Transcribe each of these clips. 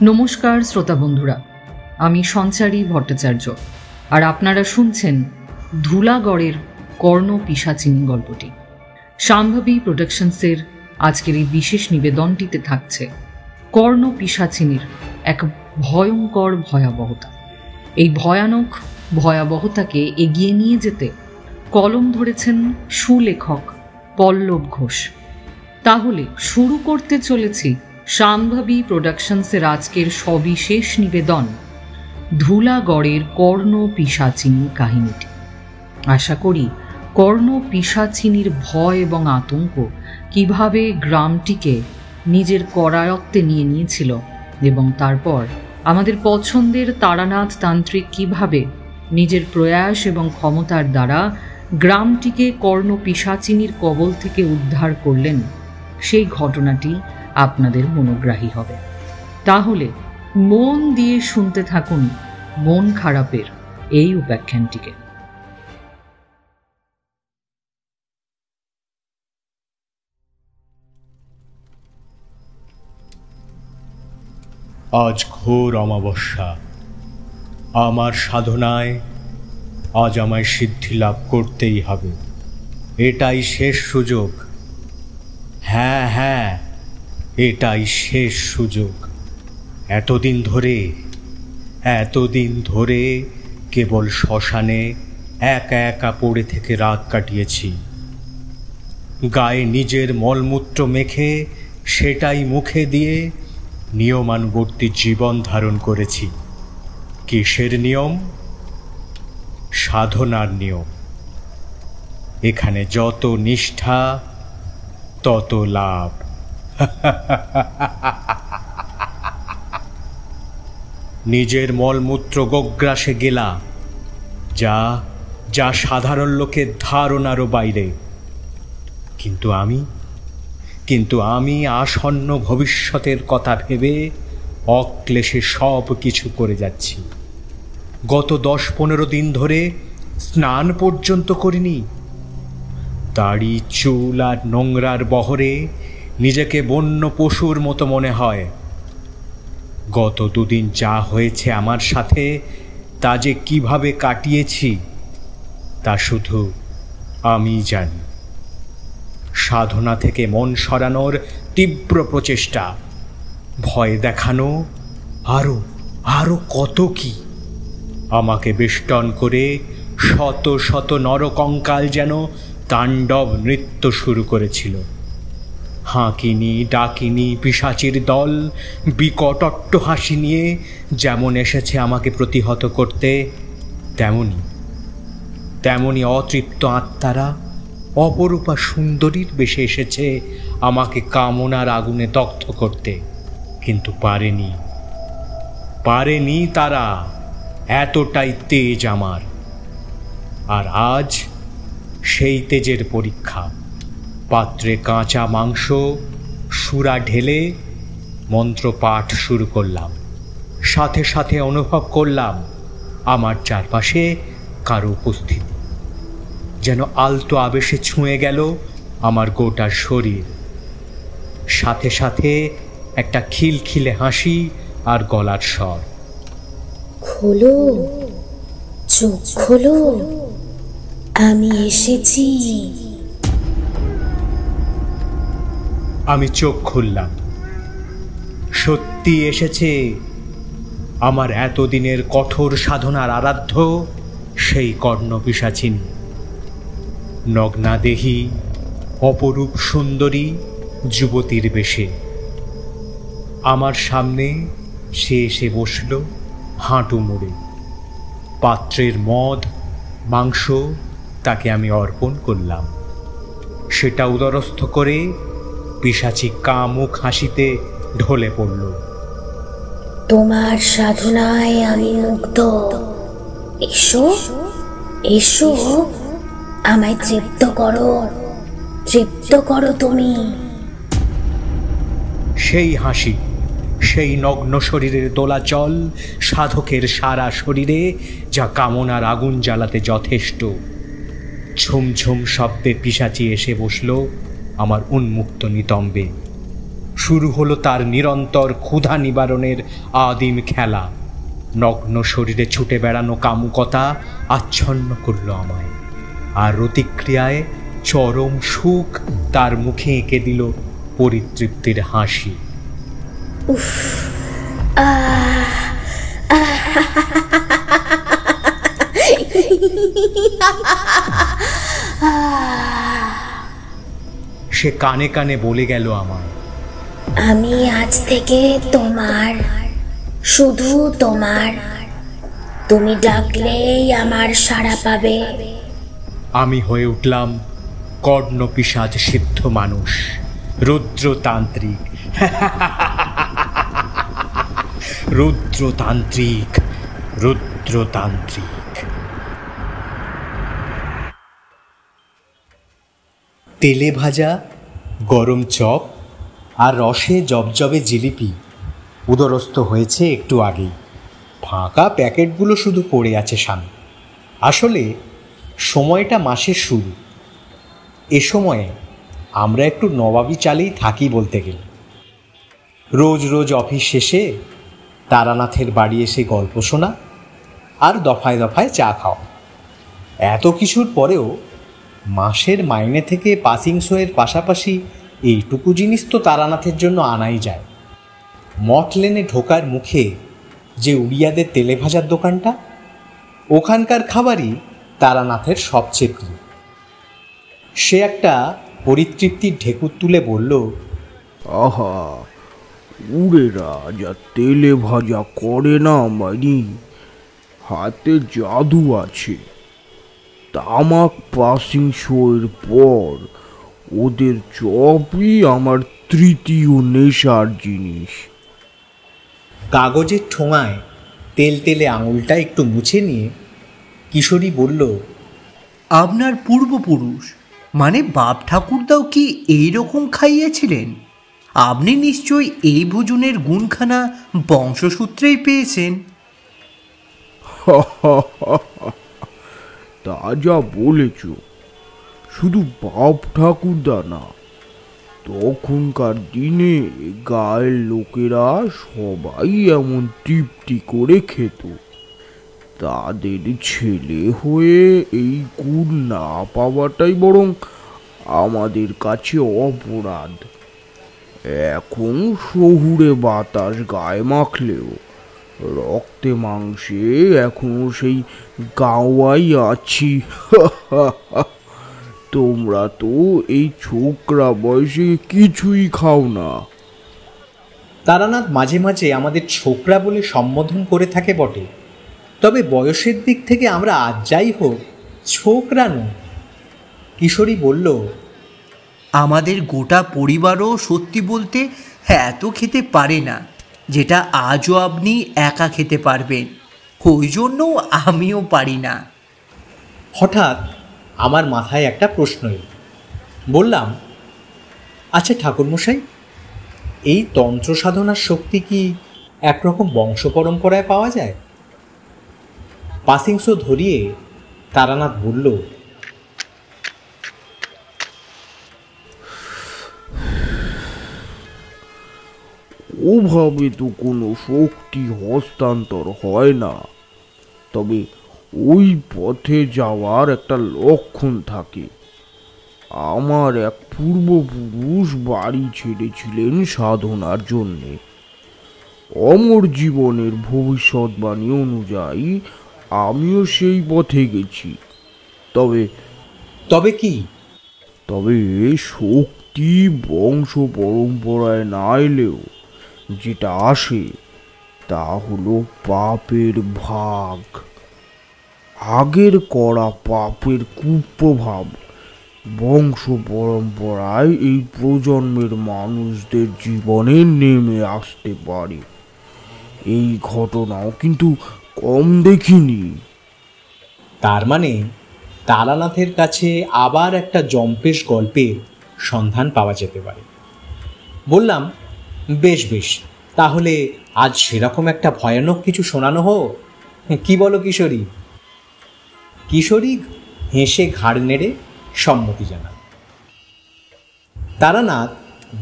নমস্কার শ্রোতা বন্ধুরা, আমি সঞ্চারী ভট্টাচার্য আর আপনারা শুনছেন ধুলাগড়ের কর্ণ পিশাচিনী গল্পটি। শাম্ভবী প্রোডাকশনসের আজকের এই বিশেষ নিবেদনটিতে থাকছে কর্ণ পিশাচিনীর এক ভয়ঙ্কর ভয়াবহতা। এই ভয়ানক ভয়াবহতাকে এগিয়ে নিয়ে যেতে কলম ধরেছেন সুলেখক পল্লব ঘোষ। তাহলে শুরু করতে চলেছি শাম্ভবী প্রোডাকশনসের আজকের সবিশেষ নিবেদন ধুলাগড়ের কর্ণ পিশাচিনী কাহিনীটি। আশা করি কর্ণ পিশাচিনীর ভয় এবং আতঙ্ক কিভাবে গ্রামটিকে নিজের করায়ত্তে নিয়ে নিয়েছিল এবং তারপর আমাদের পছন্দের তারানাথ তান্ত্রিক কিভাবে নিজের প্রয়াস এবং ক্ষমতার দ্বারা গ্রামটিকে কর্ণ পিশাচিনীর কবল থেকে উদ্ধার করলেন, সেই ঘটনাটি আপনাদের মনোগ্রাহী হবে। তাহলে মন দিয়ে শুনতে থাকুন মন খারাপের এই উপাখ্যানটিকে। আজ ঘোর অমাবস্যা। আমার সাধনায় আজ আমায় সিদ্ধি লাভ করতেই হবে। এটাই শেষ সুযোগ। হ্যাঁ, এটাই শেষ সুযোগ। এতদিন ধরে কেবল শ্মশানে একা একা পড়ে থেকে রাত কাটিয়েছি। গায়ে নিজের মলমূত্র মেখে সেটাই মুখে দিয়ে নিয়মানুবর্তী জীবন ধারণ করেছি। কিসের নিয়ম? সাধনার নিয়ম। এখানে যত নিষ্ঠা তত লাভ। নিজের মলমূত্র গোগ্রাসে গেলা যা সাধারণ লোকের ধারণারও বাইরে। কিন্তু আমি আসন্ন ভবিষ্যতের কথা ভেবে অক্লেশে সব কিছু করে যাচ্ছি। গত 10-15 দিন ধরে স্নান পর্যন্ত করিনি। দাড়ি চুল আর নোংরার বহরে নিজেকে বন্য পশুর মতো মনে হয়। গত 2 দিন যা হয়েছে আমার সাথে, তা যে কিভাবে কাটিয়েছি তা শুধু আমি জানি। সাধনা থেকে মন সরানোর তীব্র প্রচেষ্টা, ভয় দেখানো, আরো কত কি। আমাকে বেষ্টন করে শত শত নরকঙ্কাল যেন তাণ্ডব নৃত্য শুরু করেছিল। হাঁকিনি ডাকিনি পিশাচির দল বিকট অট্টহাসি নিয়ে যেমন এসেছে আমাকে প্রতিহত করতে, তেমনি অতৃপ্ত আত্মারা অপরূপা সুন্দরীর বেশে এসেছে আমাকে কামনার আগুনে দগ্ধ করতে। কিন্তু পারেনি তারা। এতটাই তেজ আমার। আর আজ সেই তেজের পরীক্ষা। পাত্রে কাঁচা মাংস সুরা ঢেলে মন্ত্রপাঠ শুরু করলাম। সাথে সাথে অনুভব করলাম আমার চারপাশে কারো উপস্থিতি। যেন আলতো আবেশে ছুঁয়ে গেল আমার গোটা শরীর। সাথে সাথে একটা খিলখিলে হাসি আর গলার স্বর। খোলো, চোখ খোলো, আমি এসেছি। আমি চোখ খুললাম। সত্যি এসেছে আমার এতদিনের কঠোর সাধনার আরাধ্য সেই কর্ণ পিশাচিনী। নগ্নাদেহী অপরূপ সুন্দরী যুবতীর বেশে আমার সামনে সে এসে বসল হাঁটু মুড়ে। পাত্রের মদ মাংস তাকে আমি অর্পণ করলাম। সেটা উদরস্থ করে পিশাচি কামুক হাসিতে ঢলে পড়ল। তোমার সাধনায় আমি মুগ্ধ। এসো এসো, আমায় তৃপ্ত করো তুমি। সেই হাসি, সেই নগ্ন শরীরের দোলাচল সাধকের সারা শরীরে, যা কামনার আগুন জ্বালাতে যথেষ্ট। ঝুমঝুম শব্দে পিশাচি এসে বসল আমার উন্মুক্ত নিতম্বে। শুরু হলো তার নিরন্তর ক্ষুধা নিবারণের আদিম খেলা। নগ্ন শরীরে ছুটে বেড়ানো কামুকতা আচ্ছন্ন করল আমায়, আর প্রতিক্রিয়ায় চরম সুখ তার মুখে এঁকে দিল পরিতৃপ্তির হাসি। সে কানে কানে বলে গেল আমায়, আমি আজ থেকে তোমার, শুধু তোমার। তুমি ডাকলেই আমার সাড়া পাবে। আমি হয়ে উঠলাম কর্ণপিশাচ সিদ্ধ মানুষ, রুদ্রতান্ত্রিক। রুদ্রতান্ত্রিক, রুদ্রতান্ত্রিক। তেলে ভাজা গরম চপ আর রসে জবজবে জিলিপি উদরস্থ হয়েছে একটু আগেই। ফাঁকা প্যাকেটগুলো শুধু পড়ে আছে সামনে। আসলে সময়টা মাসের শুরু। এ সময়ে আমরা একটু নবাবী চালেই থাকি বলতে গেলে। রোজ রোজ অফিস শেষে তারানাথের বাড়ি এসে গল্প শোনা আর দফায় দফায় চা খাওয়া। এত কিছুর পরেও মাসের মাইনে থেকে পাসিং শোয়ের পাশাপাশি এইটুকু জিনিস তো তারানাথের জন্য আনাই যায়। মঠ লেনে ঢোকার মুখে যে উড়িয়াদের তেলে ভাজার দোকানটা, ওখানকার খাবারই তারানাথের সবচেয়ে প্রিয়। সে একটা পরিতৃপ্তির ঢেকুর তুলে বলল, আহা, উড়েরা যা তেলে ভাজা করে না মানি, হাতে জাদু আছে। তামাক পাসিং শোয়ের পর ওদের চপই আমার তৃতীয় নেশার জিনিস। কাগজের ঠোঙায় তেল তেলে আঙুলটা একটু মুছে নিয়ে কিশোরী বলল, আপনার পূর্বপুরুষ মানে বাপ ঠাকুরদাও কি এইরকম খাইয়েছিলেন? আপনি নিশ্চয়ই এই ভোজনের গুণখানা বংশসূত্রেই পেয়েছেন। তা যা বলেছ, শুধু বাপ ঠাকুরদা না, তখনকার দিনে গায়ের লোকেরা সবাই এমন তৃপ্তি করে খেত। তাদের ছেলে হয়ে এই গুণ না পাওয়াটাই বরং আমাদের কাছে অপরাধ। এখন শহুরে বাতাস গায়ে মাখলেও রক্তে মাংসে এখনো সেই গাওয়াই আছি। তোমরা তো এই ছোকরা বয়সে কিছুই খাও না। তারানাথ মাঝে মাঝে আমাদের ছোকরা বলে সম্বোধন করে থাকে বটে, তবে বয়সের দিক থেকে আমরা আজ যাই হোক ছোকরা নই। কিশোরী বলল, আমাদের গোটা পরিবারও সত্যি বলতে এত খেতে পারে না, যেটা আজও আপনি একা খেতে পারবেন। ওই জন্য আমিও পারি না। হঠাৎ আমার মাথায় একটা প্রশ্ন এল। বললাম, আচ্ছা ঠাকুরমশাই, এই তন্ত্র সাধনার শক্তি কি একরকম বংশ পরম্পরায় পাওয়া যায়? পাসিংশো ধরিয়ে তারানাথ বলল, ওভাবে তো কোনো শক্তি হস্তান্তর হয় না, তবে ওই পথে যাওয়ার একটা লক্ষণ থাকে। আমার এক পূর্বপুরুষ বাড়ি ছেড়েছিলেন সাধনার জন্যে। অমর জীবনের ভবিষ্যৎবাণী অনুযায়ী আমিও সেই পথে গেছি। তবে তবে কি? তবে শক্তি বংশ পরম্পরায় না এলেও যেটা আসে তা হলো পাপের ভাগ। আগের করা পাপের কুপ্রভাব বংশ পরম্পরায় এই প্রজন্মের মানুষদের জীবনে নেমে আসতে পারে। এই ঘটনাও কিন্তু কম দেখিনি। তার মানে তারানাথের কাছে আবার একটা জম্পেশ গল্পের সন্ধান পাওয়া যেতে পারে। বললাম, বেশ বেশ, তাহলে আজ সেরকম একটা ভয়ানক কিছু শোনানো হোক, কি বলো কিশোরী? কিশোরী হেসে ঘাড় নেড়ে সম্মতি জানাল। তারানাথ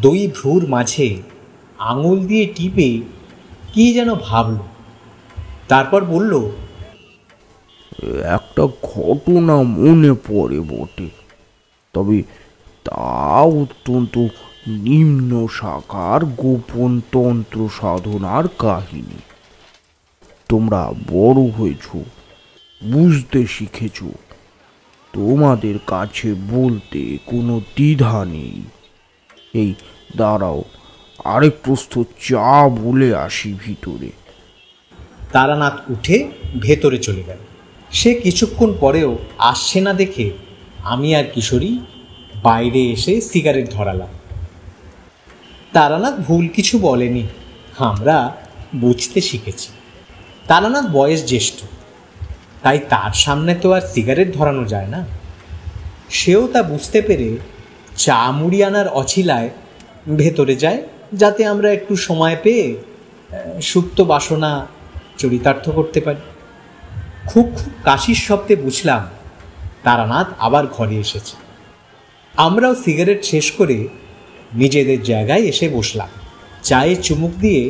দুই ভ্রুর মাঝে আঙুল দিয়ে টিপে কি যেন ভাবল, তারপর বলল, একটা ঘটনা মনে পড়ে বটে, তবে তা অত্যন্ত নিম্ন শাখার গোপন তন্ত্র সাধনার কাহিনী। তোমরা বড় হয়েছ, বুঝতে শিখেছ, তোমাদের কাছে বলতে কোনো দ্বিধা নেই। এই দাঁড়াও, আরেক প্রস্থ চা বলে আসি ভিতরে। তারানাথ উঠে ভেতরে চলে গেল। সে কিছুক্ষণ পরেও আসছে না দেখে আমি আর কিশোরী বাইরে এসে সিগারেট ধরালাম। তারানাথ ভুল কিছু বলেনি, আমরা বুঝতে শিখেছি। তারানাথ বয়স জ্যেষ্ঠ, তাই তার সামনে তো আর সিগারেট ধরানো যায় না। সেও তা বুঝতে পেরে চা মুড়ি আনার অছিলায় ভেতরে যায়, যাতে আমরা একটু সময় পেয়ে সুপ্ত বাসনা চরিতার্থ করতে পারি। খুব খুব কাশির শব্দে বুঝলাম তারানাথ আবার ঘরে এসেছে। আমরাও সিগারেট শেষ করে নিজেদের জায়গায় এসে বসলাম। চায়ে চুমুক দিয়ে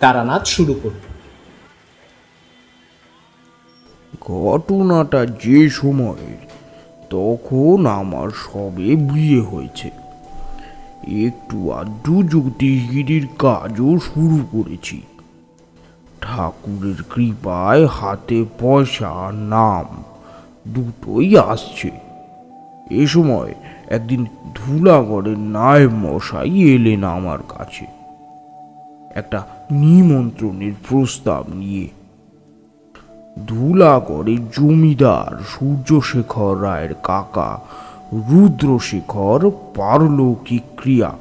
তারানাথ শুরু করল। ঘটনাটা যে সময়, তখন আমার সবে বিয়ে হয়েছে। একটু আধটু জ্যোতিষগিরির কাজও শুরু করেছি। ঠাকুরের কৃপায় হাতে পয়সা আর নাম দুটোই আসছে। এ সময় একদিন ধুলাগড়ের নায়েব মশাই এলেন আমার কাছে একটা নিমন্ত্রণের প্রস্তাব নিয়ে। ধুলাগড়ের জমিদার সূর্যশেখর রায়ের কাকা রুদ্রশেখর পারলৌকিক ক্রিয়া,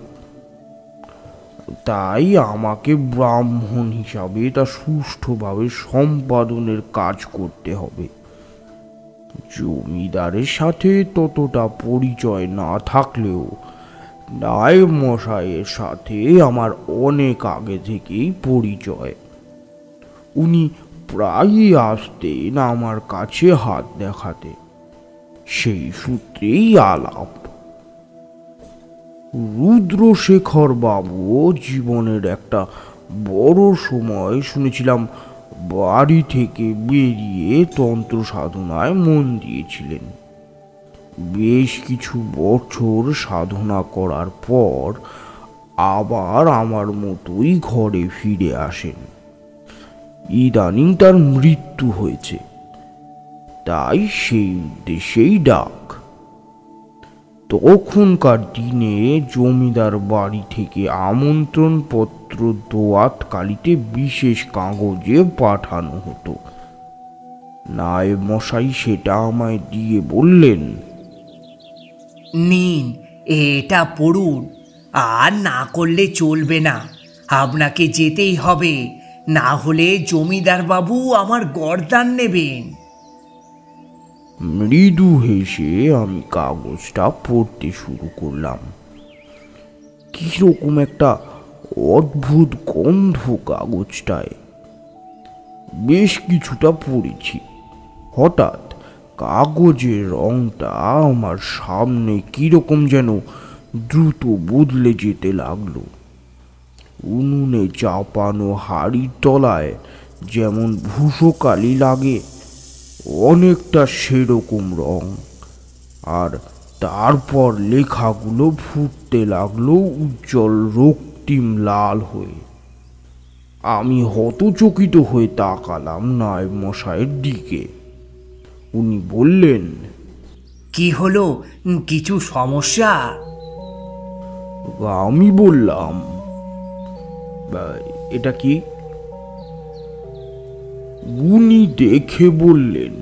তাই আমাকে ব্রাহ্মণ হিসাবে তা সুষ্ঠুভাবে সম্পাদনের কাজ করতে হবে। জমিদারের সাথে ততটা পরিচয় না থাকলেও নায়েব মশাইয়ের সাথে আমার অনেক আগে থেকেই পরিচয়। উনি প্রায়ই আসতেন আমার কাছে হাত দেখাতে, সেই সূত্রেই আলাপ। রুদ্রশেখর বাবু জীবনের একটা বড় সময় শুনেছিলাম বাড়ি থেকে বেরিয়ে তন্ত্র সাধনায় মন দিয়েছিলেন। বেশ কিছু বছর সাধনা করার পর আবার আমার মতোই ঘরে ফিরে আসেন। ইদানিং তার মৃত্যু হয়েছে, তাই সেই উদ্দেশ্যেই ডাক। তখনকার দিনে জমিদার বাড়ি থেকে আমন্ত্রণ পত্র দোয়াত কালিতে বিশেষ কাগজে পাঠানো হতো। নায়েব মশাই সেটা আমায় দিয়ে বললেন, নিন, এটা পড়ুন, আর না করলে চলবে না, আপনাকে যেতেই হবে, না হলে জমিদার বাবু আমার গর্দান নেবেন। মৃদু হেসে আমি কাগজটা পড়তে শুরু করলাম। কিরকম একটা অদ্ভুত গন্ধ কাগজটায়। বেশ কিছুটা পড়েছি, হঠাৎ কাগজের রংটা আমার সামনে কিরকম যেন দ্রুত বদলে যেতে লাগলো। উনুনে চাপানো হাড়ির তলায় যেমন ভূষকালি লাগে, অনেকটা সেরকম রং। আর তারপর লেখাগুলো ফুটতে লাগলো উজ্জ্বল রক্তিম লাল হয়ে। আমি হতচকিত হয়ে তাকালাম নায়েব মশাইয়ের দিকে। উনি বললেন, কি হলো, কিছু সমস্যা? আমি বললাম, এটা কি? উনি দেখে বললেন,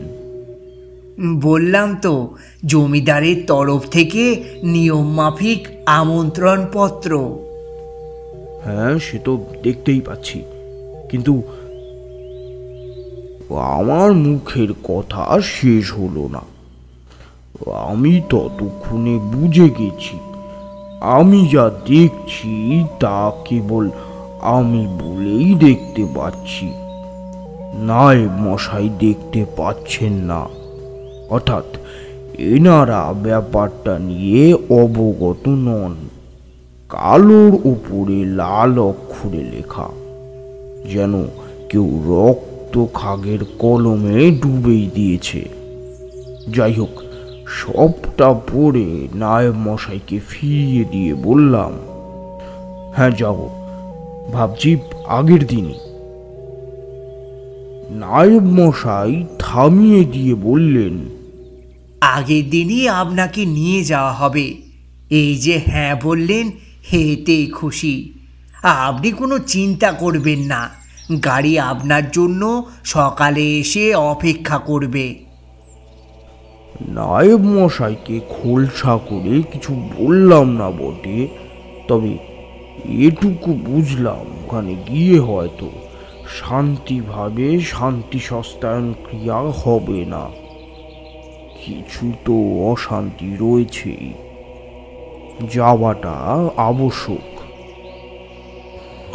বললাম তো, জমিদারের তরফ থেকে নিয়ম মাফিক আমন্ত্রণ পত্র। হ্যাঁ, সে তো দেখতেই পাচ্ছি, কিন্তু আমার মুখের কথা শেষ হলো না। আমি ততক্ষণে বুঝে গেছি আমি যা দেখছি তা কেবল আমি বলেই দেখতে পাচ্ছি, নায়েব মশাই দেখতে পাচ্ছেন না। অর্থাৎ এনারা ব্যাপারটা নিয়ে অবগত নন। কালোর উপরে লাল অক্ষরে লেখা, যেন কেউ রক্ত খাগের কলমে ডুবেই দিয়েছে। যাই হোক, সবটা পড়ে নায়েব মশাইকে ফিরিয়ে দিয়ে বললাম, হ্যাঁ যাব, ভাবছি আগের দিনই। নায়েব মশাই থামিয়ে দিয়ে বললেন, আগের দিনই আপনাকে নিয়ে যাওয়া হবে। এই যে হ্যাঁ বললেন, হেতেই খুশি। আপনি কোনো চিন্তা করবেন না, গাড়ি আপনার জন্য সকালে এসে অপেক্ষা করবে। নায়েব মশাইকে খোলসা করে কিছু বললাম না বটে, তবে এটুকু বুঝলাম ওখানে গিয়ে হয়তো শান্তিভাবে শান্তি সস্তায়ন ক্রিয়া হবে না, কিছু তো অশান্তি রয়েছেই, যাওয়াটা আবশ্যক।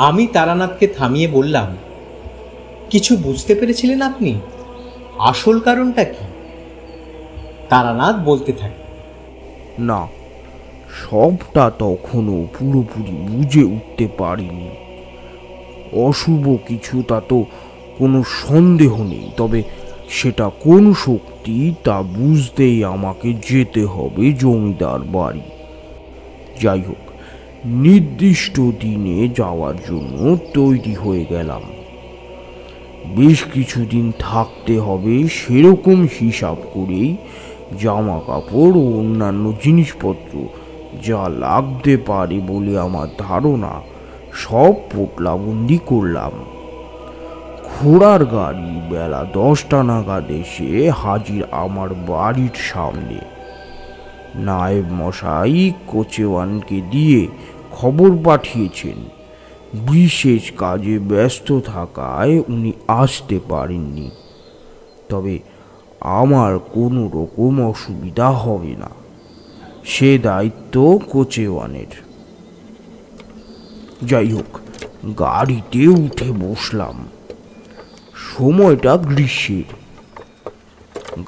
আমি তারানাথকে থামিয়ে বললাম, কিছু বুঝতে পেরেছিলেন আপনি? আসল কারণটা কি? তারানাথ বলতে থাকে, না, সবটা তখনও পুরোপুরি বুঝে উঠতে পারিনি। অশুভ কিছু তা তো কোনো সন্দেহ নেই, তবে সেটা কোন শক্তি তা বুঝতেই আমাকে যেতে হবে জমিদার বাড়ি। যাই হোক, নির্দিষ্ট দিনে যাওয়ার জন্য তৈরি হয়ে গেলাম। বেশ কিছুদিন থাকতে হবে সেরকম হিসাব করেই জামা কাপড় ও অন্যান্য জিনিসপত্র যা লাগতে পারে বলে আমার ধারণা সব পোটলাবন্দি করলাম। ঘোড়ার গাড়ি বেলা 10টা নাগাদ এসে হাজির আমার বাড়ির সামনে। নায়েব মশাই কোচেওয়ানকে দিয়ে খবর পাঠিয়েছেন, বিশেষ কাজে ব্যস্ত থাকায় উনি আসতে পারেননি। তবে আমার কোনো রকম অসুবিধা হবে না, সে দায়িত্ব কোচেওয়ানের। যাই হোক, গাড়িতে উঠে বসলাম। সময়টা গ্রীষ্মের।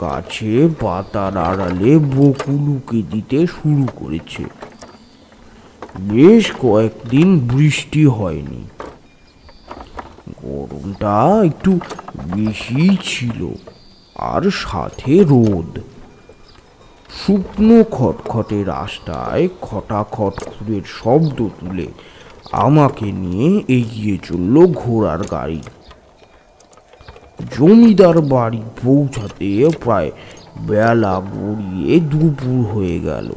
গাছে পাতার আড়ালে বকুলুকে দিতে শুরু করেছে। বেশ কয়েকদিন বৃষ্টি হয়নি, গরমটা একটু বেশি ছিল, আর সাথে রোদ। শুকনো খটখটে রাস্তায় খটাখট খুঁড়ের শব্দ তুলে আমাকে নিয়ে এগিয়ে চলল ঘোড়ার গাড়ি। জমিদার বাড়ি পৌঁছাতে প্রায় বেলা গড়িয়ে দুপুর হয়ে গেল।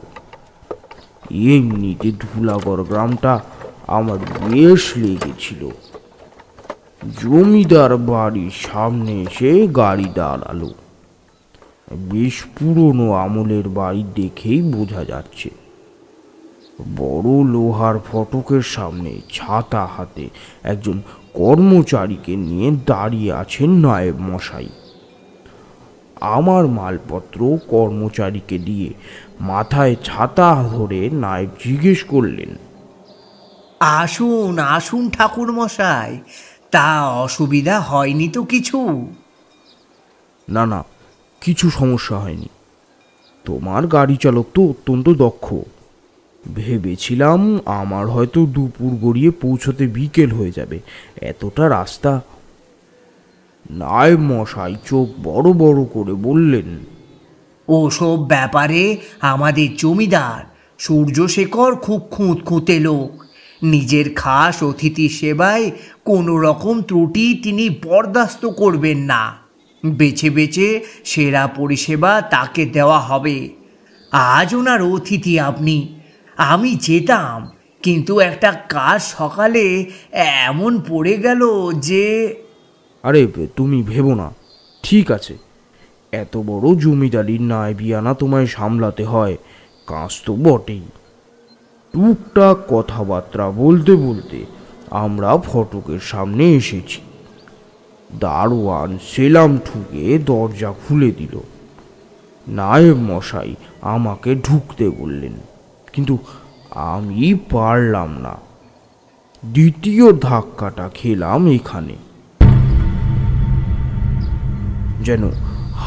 এমনিতে ধুলাগড় গ্রামটা আমার বেশ লেগেছিল। জমিদার বাড়ির সামনে এসে গাড়ি দাঁড়ালো। বেশ পুরনো আমলের বাড়ি দেখেই বোঝা যাচ্ছে। বড় লোহার ফটকের সামনে ছাতা হাতে একজন কর্মচারীকে নিয়ে দাঁড়িয়ে আছেন নায়েব মশাই। আমার মালপত্র কর্মচারীকে দিয়ে মাথায় ছাতা ধরে নায়েব জিজ্ঞেস করলেন, আসুন আসুন ঠাকুর মশাই, তা অসুবিধা হয়নি তো কিছু? না না, কিছু সমস্যা হয়নি। তোমার গাড়ি চালক তো অত্যন্ত দক্ষ। ভেবেছিলাম আমার হয়তো দুপুর গড়িয়ে পৌঁছতে বিকেল হয়ে যাবে, এতটা রাস্তা। নায়েব মশাই চোখ বড় বড় করে বললেন, ওসব ব্যাপারে আমাদের জমিদার সূর্যশেখর খুব খুঁতখুঁতে লোক। নিজের খাস অতিথি সেবায় কোনো রকম ত্রুটি তিনি বরদাস্ত করবেন না। বেছে বেছে সেরা পরিষেবা তাকে দেওয়া হবে। আজ ওনার অতিথি আপনি। আমি যেতাম, কিন্তু একটা কাজ সকালে এমন পড়ে গেল যে। আরে তুমি ভেবো না, ঠিক আছে। এত বড় জমিদারির নায়েবিয়ানা তোমায় সামলাতে হয়, কাজ তো বটেই। টুকটাক কথাবার্তা বলতে বলতে আমরা ফটকের সামনে এসেছি। দারোয়ান সেলাম ঠুকে দরজা খুলে দিল। নায়েব মশাই আমাকে ঢুকতে বললেন, কিন্তু আমি পারলাম না। দ্বিতীয় ধাক্কাটা খেলাম এখানে। যেন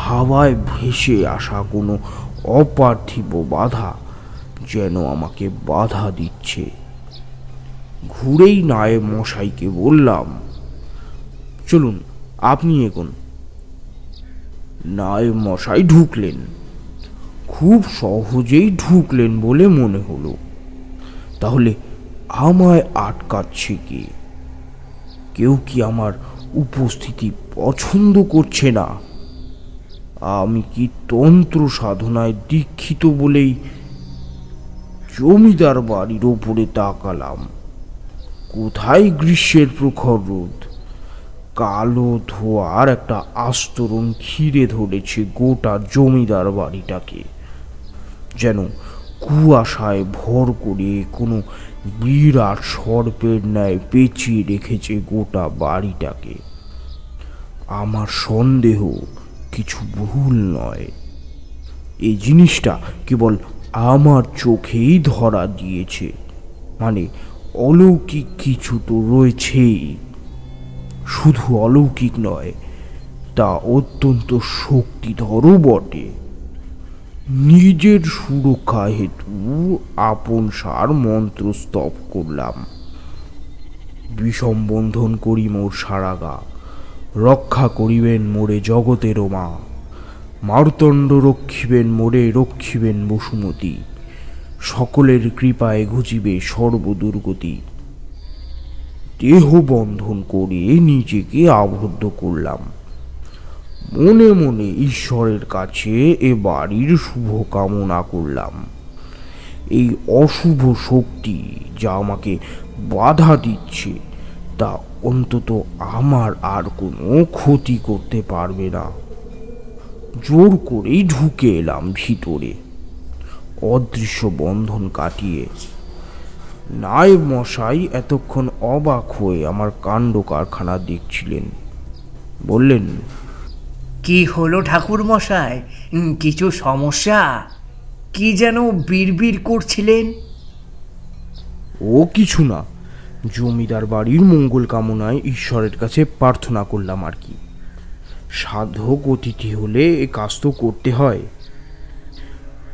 হাওয়ায় ভেসে আসা কোনো অপার্থিব বাধা যেন আমাকে বাধা দিচ্ছে। ঘুরেই নায়েব মশাইকে বললাম, চলুন আপনি এগোন। নায়েব মশাই ঢুকলেন। খুব সহজেই ঢুকলেন বলে মনে হলো। তাহলে আমায় আটকাচ্ছে কে? কেউ কি আমার উপস্থিতি পছন্দ করছে না? আমি কি তন্ত্র সাধনায় দীক্ষিত বলেই? জমিদার বাড়ির ওপরে তাকালাম। কোথায় গ্রীষ্মের প্রখর রোদ, কালো ধোয়ার একটা আস্তরণ ঘিরে ধরেছে গোটা জমিদার বাড়িটাকে, যেন কুয়াশায় ভর করে কোনো বিরাট সর্পের ন্যায় পেঁচিয়ে রেখেছে গোটা বাড়িটাকে। আমার সন্দেহ কিছু ভুল নয়। এই জিনিসটা কেবল আমার চোখেই ধরা দিয়েছে, মানে অলৌকিক কিছু তো রয়েছেই। শুধু অলৌকিক নয়, তা অত্যন্ত শক্তিধরও বটে। নিজের সুরক্ষা হেতু আপন সার মন্ত্র স্তব করলাম। বিষম বন্ধন করি মোর সারাগা, রক্ষা করিবেন মোরে জগতেরও মা। মারতণ্ড রক্ষিবেন মোরে, রক্ষিবেন বসুমতী। সকলের কৃপায় ঘুচিবে সর্বদুর্গতি। দেহ বন্ধন করে নিজেকে আবদ্ধ করলাম। মনে মনে ঈশ্বরের কাছে এ বাড়ির শুভ কামনা করলাম। এই অশুভ শক্তি যা আমাকে বাধা দিচ্ছে, তা অন্তত আমার আর কোনো ক্ষতি করতে পারবে না। জোর করেই ঢুকে এলাম ভিতরে, অদৃশ্য বন্ধন কাটিয়ে। নায়েব মশাই এতক্ষণ অবাক হয়ে আমার কাণ্ড কারখানা দেখছিলেন। বললেন, কি হলো ঠাকুর মশাই, কিছু সমস্যা? কি যেন বিড়বিড় করছিলেন? ও কিছু না, জমিদার বাড়ির মঙ্গল কামনায় ঈশ্বরের কাছে প্রার্থনা করলাম আর কি। সাধক অতিথি হলে এ কাজ তো করতে হয়।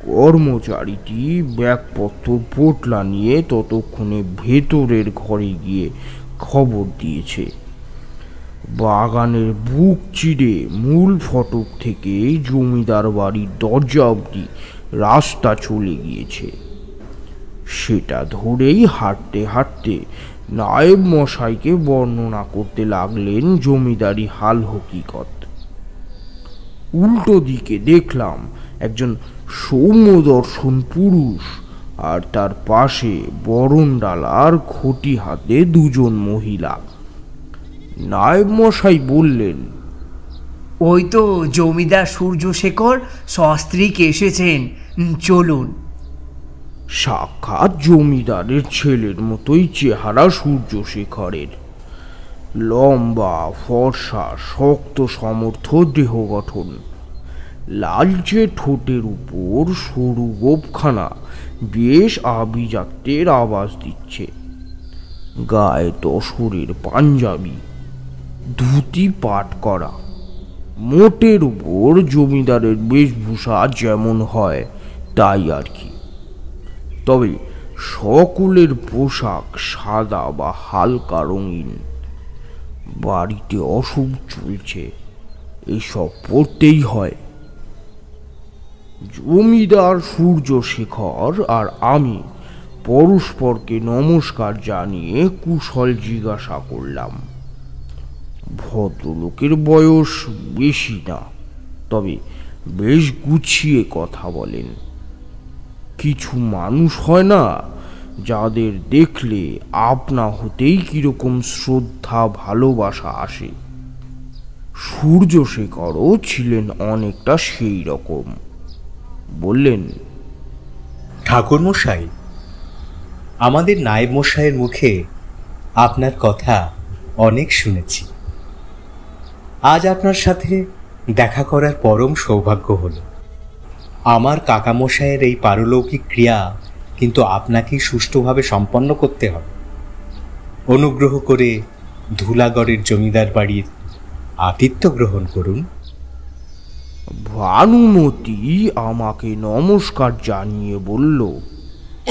কর্মচারীটি ব্যাগপত্র পোটলা নিয়ে ততক্ষণে ভেতরের ঘরে গিয়ে খবর দিয়েছে, বাগানের বুক চিরে মূল ফটক থেকে জমিদার বাড়ির দরজা অবধি রাস্তা চলে গিয়েছে। সেটা ধরেই হাঁটতে হাঁটতে নায়েব মশাইকে বর্ণনা করতে লাগলেন জমিদারি হাল হকিকত। উল্টো দিকে দেখলাম একজন সৌম্যদর্শন পুরুষ, আর তার পাশে বরণডালার খুঁটি হাতে দুজন মহিলা। নায়েব মশাই বললেন, ওই তো জমিদার সূর্যশেখর সস্ত্রীক এসেছেন, চলুন। সাক্ষাৎ জমিদারের ছেলের মতোই চেহারা সূর্যশেখরের। লম্বা, ফর্সা, শক্ত সমর্থ দেহ গঠন। লালচে ঠোঁটের উপর সরু গোঁফখানা বেশ আভিজাত্যের আভাস দিচ্ছে। গায়ে তসরের পাঞ্জাবি, ধুতি পাট করা। মোটের উপর জমিদারের বেশভূষা যেমন হয় তাই আর কি। তবে সকলের পোশাক সাদা বা হালকা রঙিন। বাড়িতে অশুভ চলছে, এসব পড়তেই হয়। জমিদার সূর্যশেখর আর আমি পরস্পরকে নমস্কার জানিয়ে কুশল জিজ্ঞাসা করলাম। ভদ্রলোকের বয়স বেশি না, তবে বেশ গুছিয়ে কথা বলেন। কিছু মানুষ হয় না, যাদের দেখলে আপনা হতেই কিরকম শ্রদ্ধা ভালোবাসা আসে। সূর্যশেখরও ছিলেন অনেকটা সেই রকম। বললেন, ঠাকুর মশাই, আমাদের নায়েব মশাইয়ের মুখে আপনার কথা অনেক শুনেছি। আজ আপনার সাথে দেখা করার পরম সৌভাগ্য হলো। আমার কাকামশাইয়ের এই পারলৌকিক ক্রিয়া কিন্তু আপনাকেই সুষ্ঠুভাবে সম্পন্ন করতে হবে। অনুগ্রহ করে ধুলাগড়ের জমিদার বাড়ির আতিথ্য গ্রহণ করুন। ভানুমতি আমাকে নমস্কার জানিয়ে বলল,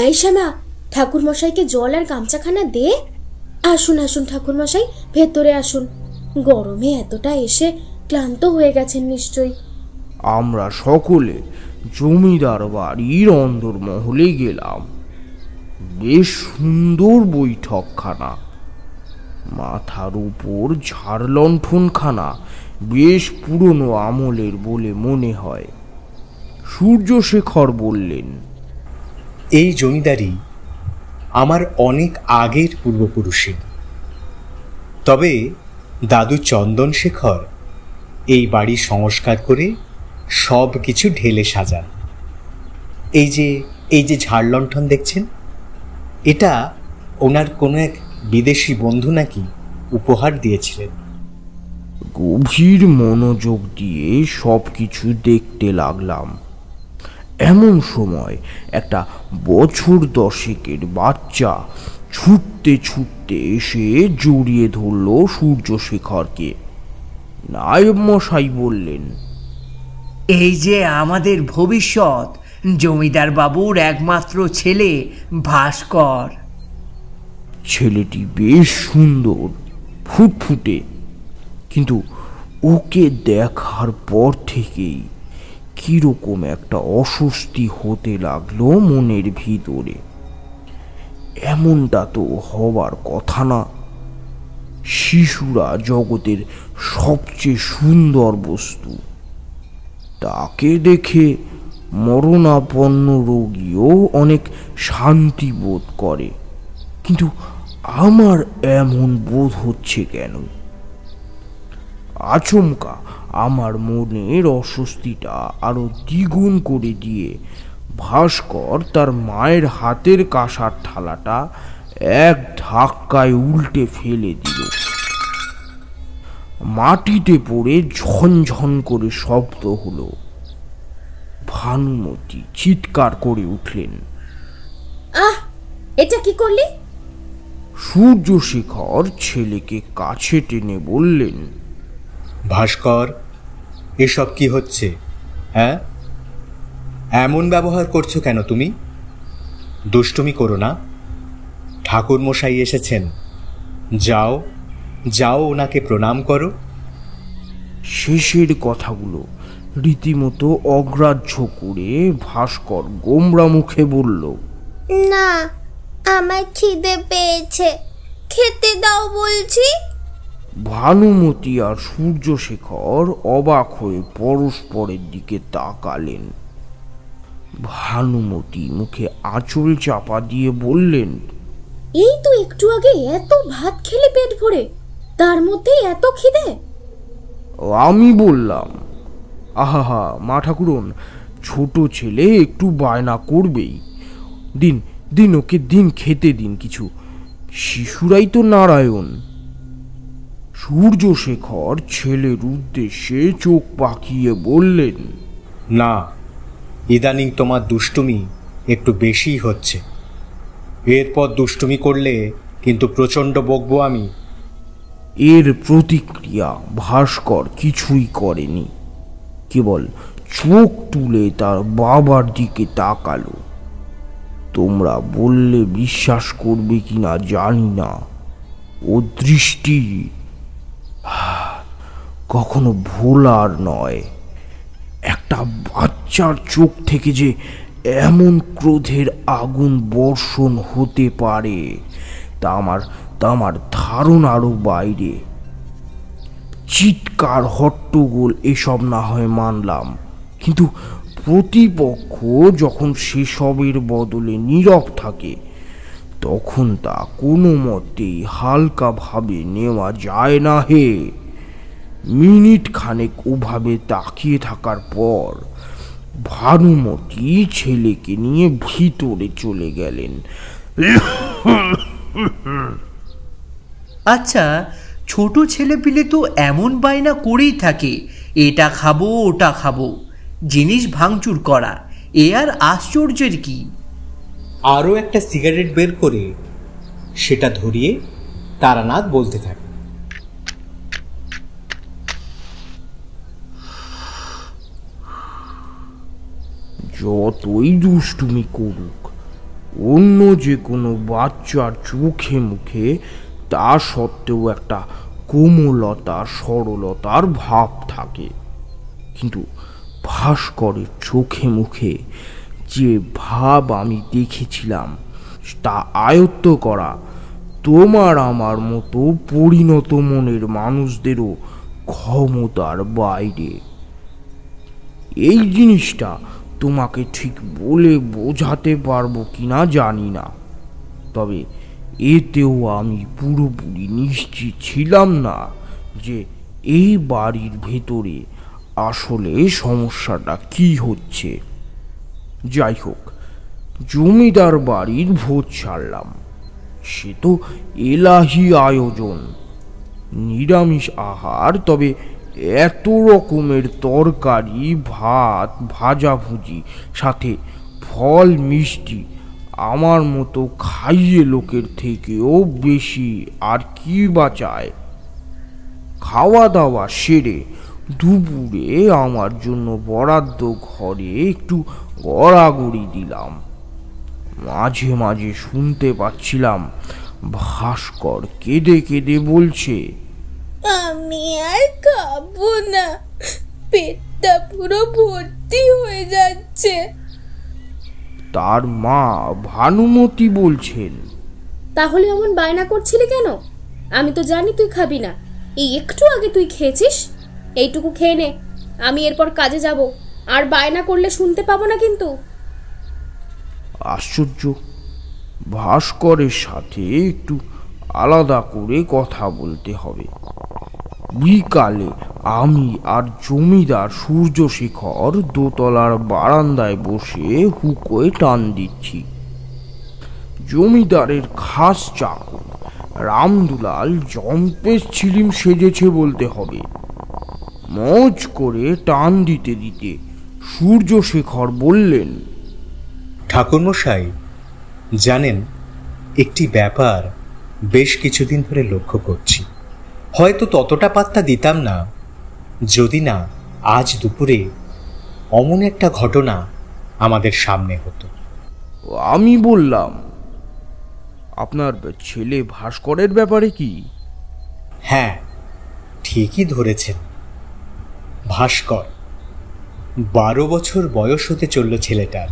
এই শ্যামা, ঠাকুরমশাইকে জল আর গামছাখানা দে। আসুন আসুন ঠাকুরমশাই, ভেতরে আসুন। গরমে এতটা এসে ক্লান্ত হয়ে গেছেন নিশ্চয়ই। আমরা সকলে জমিদার বাড়ির অন্দরমহলে গেলাম। বেশ সুন্দর বৈঠকখানা, মাথার উপর ঝাড়লণ্ঠনখানা বেশ পুরনো আমলের বলে মনে হয়। সূর্যশেখর বললেন, এই জমিদারি আমার অনেক আগের পূর্বপুরুষের। তবে দাদু চন্দনশেখর এই বাড়ি সংস্কার করে সব কিছু ঢেলে সাজান। এই যে ঝাড়লণ্ঠন দেখছেন, এটা ওনার কোনো এক বিদেশি বন্ধু নাকি উপহার দিয়েছিলেন। গভীর মনোযোগ দিয়ে সব কিছু দেখতে লাগলাম। এমন সময় একটা বছর 10-এর বাচ্চা ছুটতে ছুটতে এসে জড়িয়ে ধরল সূর্যশেখরকে। নায়েব মশাই বললেন, এই যে আমাদের ভবিষ্যৎ জমিদার বাবুর একমাত্র ছেলে ভাস্কর। ছেলেটি বেশ সুন্দর, ফুটফুটে, কিন্তু ওকে দেখার পর থেকেই কিরকম একটা অস্বস্তি হতে লাগলো মনের ভিতরে। এমনটা তো হবার কথা না। শিশুরা জগতের সবচেয়ে সুন্দর বস্তু, তাকে দেখে মরণাপন্ন রোগীও অনেক শান্তি বোধ করে। কিন্তু আমার এমন বোধ হচ্ছে কেন? আচমকা আমার মনের অস্বস্তিটা আরো দ্বিগুণ করে দিয়ে ভাস্কর তার মায়ের হাতের কাঁসার থালাটা এক ধাক্কায় উল্টে ফেলে দিল। মাটিতে পড়ে ঝনঝন করে শব্দ হলো। ভানুমতি চিৎকার করে উঠলেন, আহ, এটা কি করলি? সূর্যশেখর ছেলেকে কাছে টেনে বললেন, ভাস্কর, এসব কি হচ্ছে? হ্যাঁ, এমন ব্যবহার করছো কেন তুমি? দুষ্টুমি করো না। ঠাকুর মশাই এসেছেন, যাও যাও, ওনাকে প্রণাম করো। শেষের কথাগুলো রীতিমতো অগ্রাহ্য করে ভাস্কর গোমরা মুখে বলল, না, আমার খিদে পেয়েছে, খেতে দাও বলছি। ভানুমতি আর সূর্যশেখর অবাক হয়ে পরস্পরের দিকে তাকালেন। ভানুমতি মুখে আঁচল চাপা দিয়ে বললেন, এই তো একটু আগে এত ভাত খেলে পেট ভরে, তার মধ্যে এত খিদে? আমি বললাম, আহা মা ঠাকুরন, ছোট ছেলে একটু বায়না করবেই, দিন দিন ওকে দিন, খেতে দিন কিছু, শিশুরাই তো নারায়ণ। সূর্যশেখর ছেলের উদ্দেশ্যে চোখ পাকিয়ে বললেন, না, ইদানিং তোমার দুষ্টুমি একটু বেশি হচ্ছে। এরপর দুষ্টুমি করলে কিন্তু প্রচণ্ড বকবো আমি। এর প্রতিক্রিয়া ভাস্কর কিছুই করেনি, কেবল চোখ তুলে তার বাবার দিকে তাকালো। তোমরা বললে বিশ্বাস করবে কিনা জানি না, ও দৃষ্টি কখনো ভোলার নয়। একটা বাচ্চার চোখ থেকে যে এমন ক্রোধের আগুন বর্ষণ হতে পারে তা আমার ধারণারও বাইরে। চিৎকার, হট্টগোল এসব না হয় মানলাম, কিন্তু প্রতিপক্ষ যখন সেসবের বদলে নীরব থাকে তখন তা কোনো মতেই হালকাভাবে নেওয়া যায় না হে। মিনিট খানেক ওভাবে তাকিয়ে থাকার পর ভানুমতি ছেলেকে নিয়ে ভিতরে চলে গেলেন। আচ্ছা, ছোট ছেলে পিলে তো এমন বায়না করেই থাকে, এটা খাবো ওটা খাবো, জিনিস ভাঙচুর করা, এ আর আশ্চর্যের কি? আরও একটা সিগারেট বের করে সেটা ধরিয়ে তারানাথ বলতে থাকে, যতই দুষ্টুমি করুক অন্য যে কোনো বাচ্চার চোখে মুখে তা সত্ত্বেও একটা কোমলতা সরলতার ভাব থাকে, কিন্তু ভাস্করের চোখে মুখে যে ভাব আমি দেখেছিলাম তা আয়ত্ত করা তোমার আমার মতো পরিণত মনের মানুষদেরও ক্ষমতার বাইরে। এই জিনিসটা তোমাকে ঠিক বলে বোঝাতে পারবো কিনা জানি না, তবে এতেও আমি পুরোপুরি নিশ্চিত ছিলাম না যে এই বাড়ির ভেতরে আসলে সমস্যাটা কি হচ্ছে। যাই হোক, জমিদার বাড়ির ভোজ ছাড়লাম, সে তো এলাহি আয়োজন, নিরামিষ আহার, তবে এত রকমের তরকারি, ভাত, ভাজাভুজি, সাথে ফল মিষ্টি, আমার মতো খাইয়ে লোকের থেকেও বেশি আর কি বা চায়। খাওয়া দাওয়া সেরে দুপুরে আমার জন্য বরাদ্দ ঘরে একটু গড়াগড়ি দিলাম। মাঝে মাঝে শুনতে পাচ্ছিলাম ভাস্কর কেঁদে কেঁদে বলছে, আমি আর খাবো না, পেটটা পুরো ভর্তি হয়ে যাচ্ছে। তার মা ভানুমতি বলছেন, তাহলে এমন বায়না করছিলি কেন? আমি তো জানি তুই খাবি না, এই একটু আগে তুই খেয়েছিস। এইটুকু খেয়ে নে, আমি এরপর কাজে যাব, আর বায়না করলে শুনতে পাবো না কিন্তু। আশ্চর্য, ভাস্করের সাথে একটু আলাদা করে কথা বলতে হবে। বিকালে আমি আর জমিদার সূর্যশেখর দোতলার বারান্দায় বসে হুকোয় টান দিচ্ছি। জমিদারের খাস চাকর রামদুলাল জম্পেশ ছিলিম সেজেছে বলতে হবে। মজ করে টান দিতে দিতে সূর্যশেখর বললেন, ঠাকুরমশাই, জানেন, একটি ব্যাপার বেশ কিছুদিন ধরে লক্ষ্য করছি। হয়তো ততটা পাত্তা দিতাম না যদি না আজ দুপুরে অমন একটা ঘটনা আমাদের সামনে হতো। আমি বললাম, আপনার ছেলে ভাস্করের ব্যাপারে কি? হ্যাঁ, ঠিকই ধরেছেন। ভাস্কর 12 বছর বয়স হতে চলল ছেলেটার,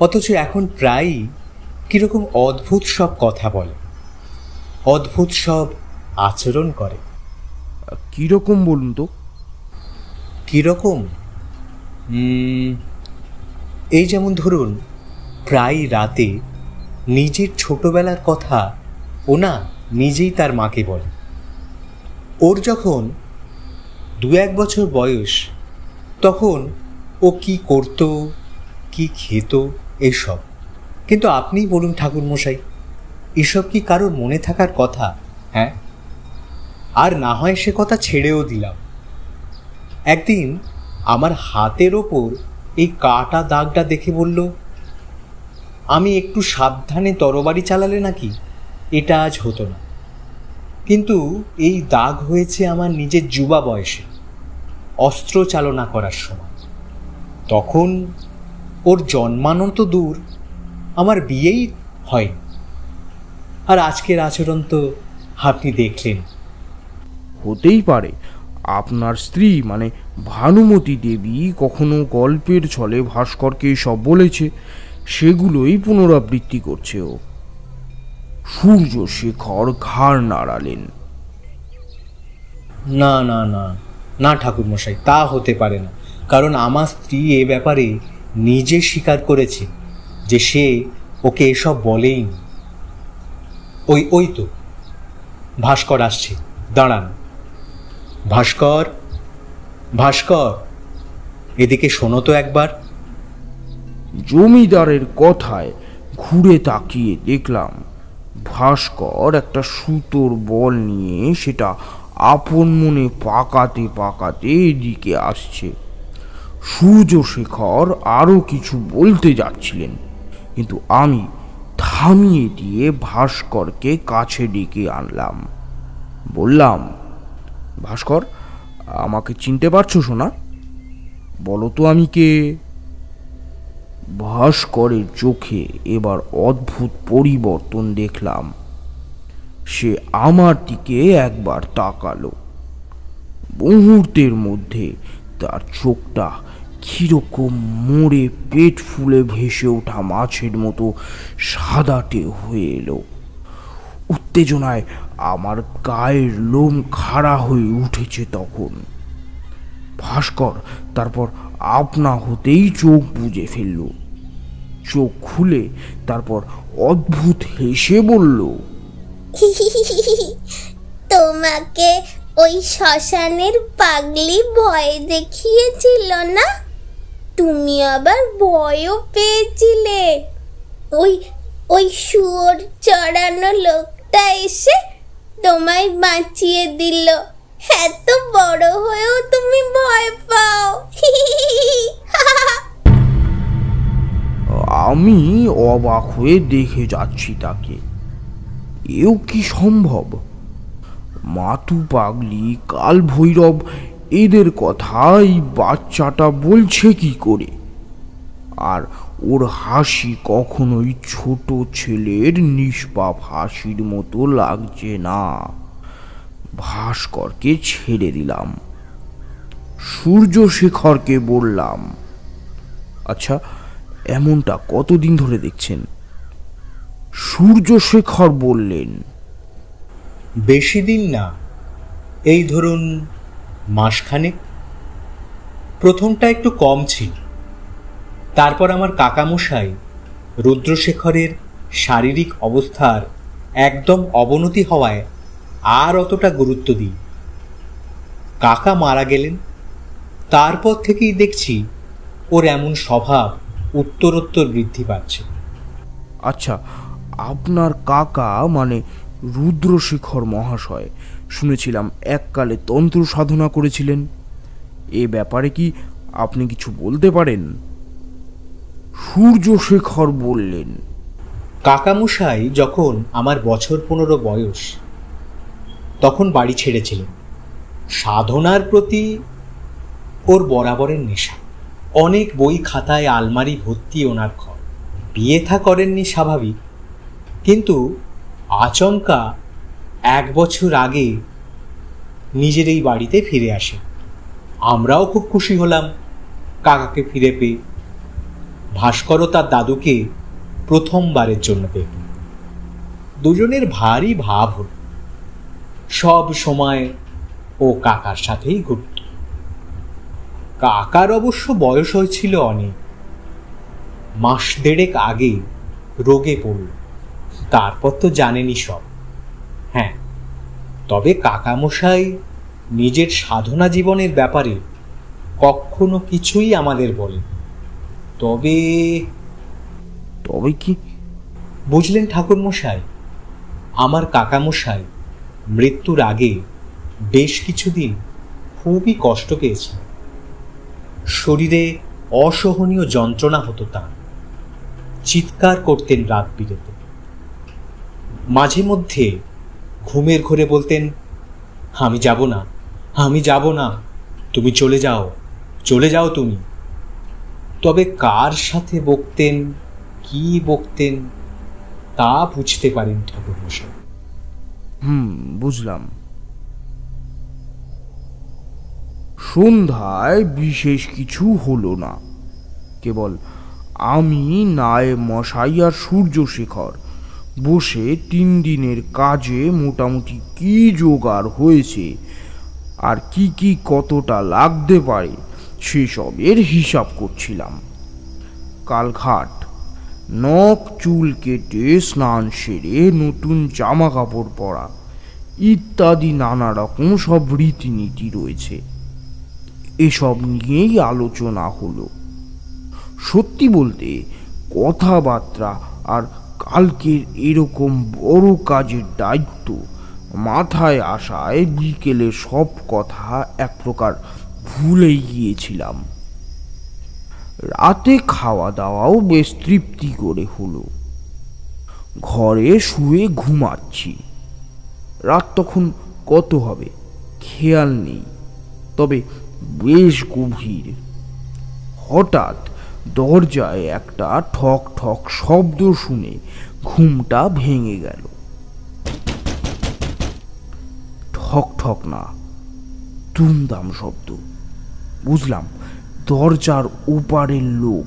অথচ এখন প্রায়ই কিরকম অদ্ভুত সব কথা বলে, অদ্ভুত সব আচরণ করে। কিরকম বলুন তো? কিরকম? এই যেমন ধরুন, প্রায় রাতে নিজের ছোটবেলার কথা ও না নিজেই তার মাকে বলে। ওর যখন 2-1 বছর বয়স, তখন ও কি করত, কি খেত, এইসব। কিন্তু আপনিই বলুন ঠাকুরমশাই, এসব কি কারোর মনে থাকার কথা? হ্যাঁ, আর না হয় সে কথা ছেড়েও দিলাম। একদিন আমার হাতের ওপর এই কাটা দাগটা দেখে বলল, আমি একটু সাবধানে তরবারি চালালে নাকি এটা আজ হতো না। কিন্তু এই দাগ হয়েছে আমার নিজের যুবা বয়সে, অস্ত্র চালনা করার সময়। তখন ওর জন্মানো তো দূর, আমার বিয়েই হয়। আর আজকের আচরণ তো আপনি দেখলেন। হতেই পারে আপনার স্ত্রী মানে ভানুমতি দেবী কখনো গল্পের ছলে ভাস্করকে সব বলেছে, সেগুলোই পুনরাবৃত্তি করছে ও। সূর্যশেখর ঘাড় নাড়ালেন। না না না না ঠাকুরমশাই, তা হতে পারে না। কারণ আমার স্ত্রী এ ব্যাপারে নিজে স্বীকার করেছে যে সে ওকে এসব বলেইনি। ওই তো ভাস্কর আসছে, দাঁড়ান। ভাস্কর, ভাস্কর, এদিকে শোনো তো একবার। জমিদারের কথায় ঘুরে তাকিয়ে দেখলাম ভাস্কর একটা সুতোর বল নিয়ে সেটা আপন মনে পাকাতে পাকাতে এদিকে আসছে। সূর্যশেখর আরো কিছু বলতে যাচ্ছিলেন, কিন্তু আমি থামিয়ে দিয়ে ভাস্করকে কাছে ডেকে আনলাম। বললাম, ভাস্কর, আমাকে চিনতে পারছো সোনা? বলো তো আমি কে? ভাস্করের চোখে এবার অদ্ভুত পরিবর্তন দেখলাম। সে আমার দিকে একবার তাকালো। মুহূর্তের মধ্যে তার চোখটা কিরকম মোড়ে পেট ফুলে ভেসে ওঠা মাছের মতো সাদাটে হয়ে এলো। উত্তেজনায় আমার গায়ের লোম খাড়া হয়ে উঠেছে। তখন ভাস্কর তারপর আপনা হতেই চোখ বুজে ফেলল। চোখ খুলে তারপর অদ্ভুত হেসে বলল, তোমাকে ওই শ্মশানের পাগলি ভয় দেখিয়েছিল না? তুমি আবার ভয়ও পেয়েছিলে। ওই ওই শুয়োর চড়ানো লোকটা এসে তোমায় বাঁচিয়ে দিল। এত বড় হয়েও তুমি ভয় পাও। আমি অবাক হয়ে দেখে যাচ্ছি তাকে। এও কি সম্ভব? মাতু পাগলি, কাল ভৈরব এদের কথা এই বাচ্চাটা বলছে কি করে? আর ওর হাসি কখনোই ছোট ছেলের নিষ্পাপ হাসির মতো লাগছে না। ভাস্করকে ছেড়ে দিলাম। সূর্যশেখরকে বললাম, আচ্ছা, এমনটা কতদিন ধরে দেখছেন? সূর্যশেখর বললেন, বেশি দিন না, এই ধরুন মাসখানেক। প্রথমটা একটু কম ছিল। তারপর আমার কাকামশাই রুদ্রশেখরের শারীরিক অবস্থার একদম অবনতি হওয়ায় আর অতটা গুরুত্ব দিই। কাকা মারা গেলেন, তারপর থেকেই দেখছি ওর এমন স্বভাব উত্তরোত্তর বৃদ্ধি পাচ্ছে। আচ্ছা, আপনার কাকা মানে রুদ্রশেখর মহাশয় শুনেছিলাম এককালে তন্ত্র সাধনা করেছিলেন। এ ব্যাপারে কি আপনি কিছু বলতে পারেন? সূর্যশেখর বললেন, কাকামশাই যখন আমার বছর 15 বয়স, তখন বাড়ি ছেড়েছিলেন। সাধনার প্রতি ওর বরাবরের নেশা। অনেক বই খাতায় আলমারি ভর্তি ওনার ঘর। বিয়ে থা করেননি স্বাভাবিক, কিন্তু আচমকা 1 বছর আগে নিজের এই বাড়িতে ফিরে আসে। আমরাও খুব খুশি হলাম কাকাকে ফিরে পেয়ে। ভাস্করও তার দাদুকে প্রথমবারের জন্য পেল। দুজনের ভারী ভাব হল। সব সময় ও কাকার সাথেই ঘুরত। কাকার অবশ্য বয়স হয়েছিল অনেক। মাস 1.5 আগে রোগে পড়ল। তারপর তো জানেনই সব। হ্যাঁ, তবে কাকামশাই নিজের সাধনা জীবনের ব্যাপারে কখনো কিছুই আমাদের বলেন। তবে তবে কি? বুঝলেন ঠাকুরমশাই, আমার কাকামশাই মৃত্যুর আগে বেশ কিছুদিন খুবই কষ্ট পেয়েছেন। শরীরে অসহনীয় যন্ত্রণা হতো তার। চিৎকার করতেন রাত বিরেতে। মাঝে মধ্যে ঘুমের ঘোরে বলতেন, আমি যাব না, আমি যাব না, তুমি চলে যাও, চলে যাও তুমি। তবে কার সাথে বকতেন, কি বকতেন, তা বুঝতে পারেন ঠাকুরমশাই। বুঝলাম। সন্ধ্যায় বিশেষ কিছু হলো না। কেবল আমি, নায়েব মশাই আর সূর্যশেখর বসে 3 দিনের কাজে মোটামুটি কি জোগাড় হয়েছে আর কি কতটা লাগতে পারে সেসবের হিসাব করছিলাম। কালঘাট, নখ চুল কেটে স্নান সেরে নতুন জামা কাপড় পরা ইত্যাদি নানা রকম সব রীতিনীতি রয়েছে। এসব নিয়েই আলোচনা হলো। সত্যি বলতে কথাবার্তা আর কালকের এরকম বড় কাজের দায়িত্ব মাথায় আসায় বিকেলে সব কথা এক প্রকার ভুলেই গিয়েছিলাম। রাতে খাওয়া দাওয়াও বেশ তৃপ্তি করে হলো। ঘরে শুয়ে ঘুমাচ্ছি। রাত তখন কত হবে খেয়াল নেই, তবে বেশ গভীর। হঠাৎ দরজায় একটা ঠক ঠক শব্দ শুনে ঘুমটা ভেঙে গেল। ঠক ঠক না, দুমদাম শব্দ। বুঝলাম দরজার ওপারের লোক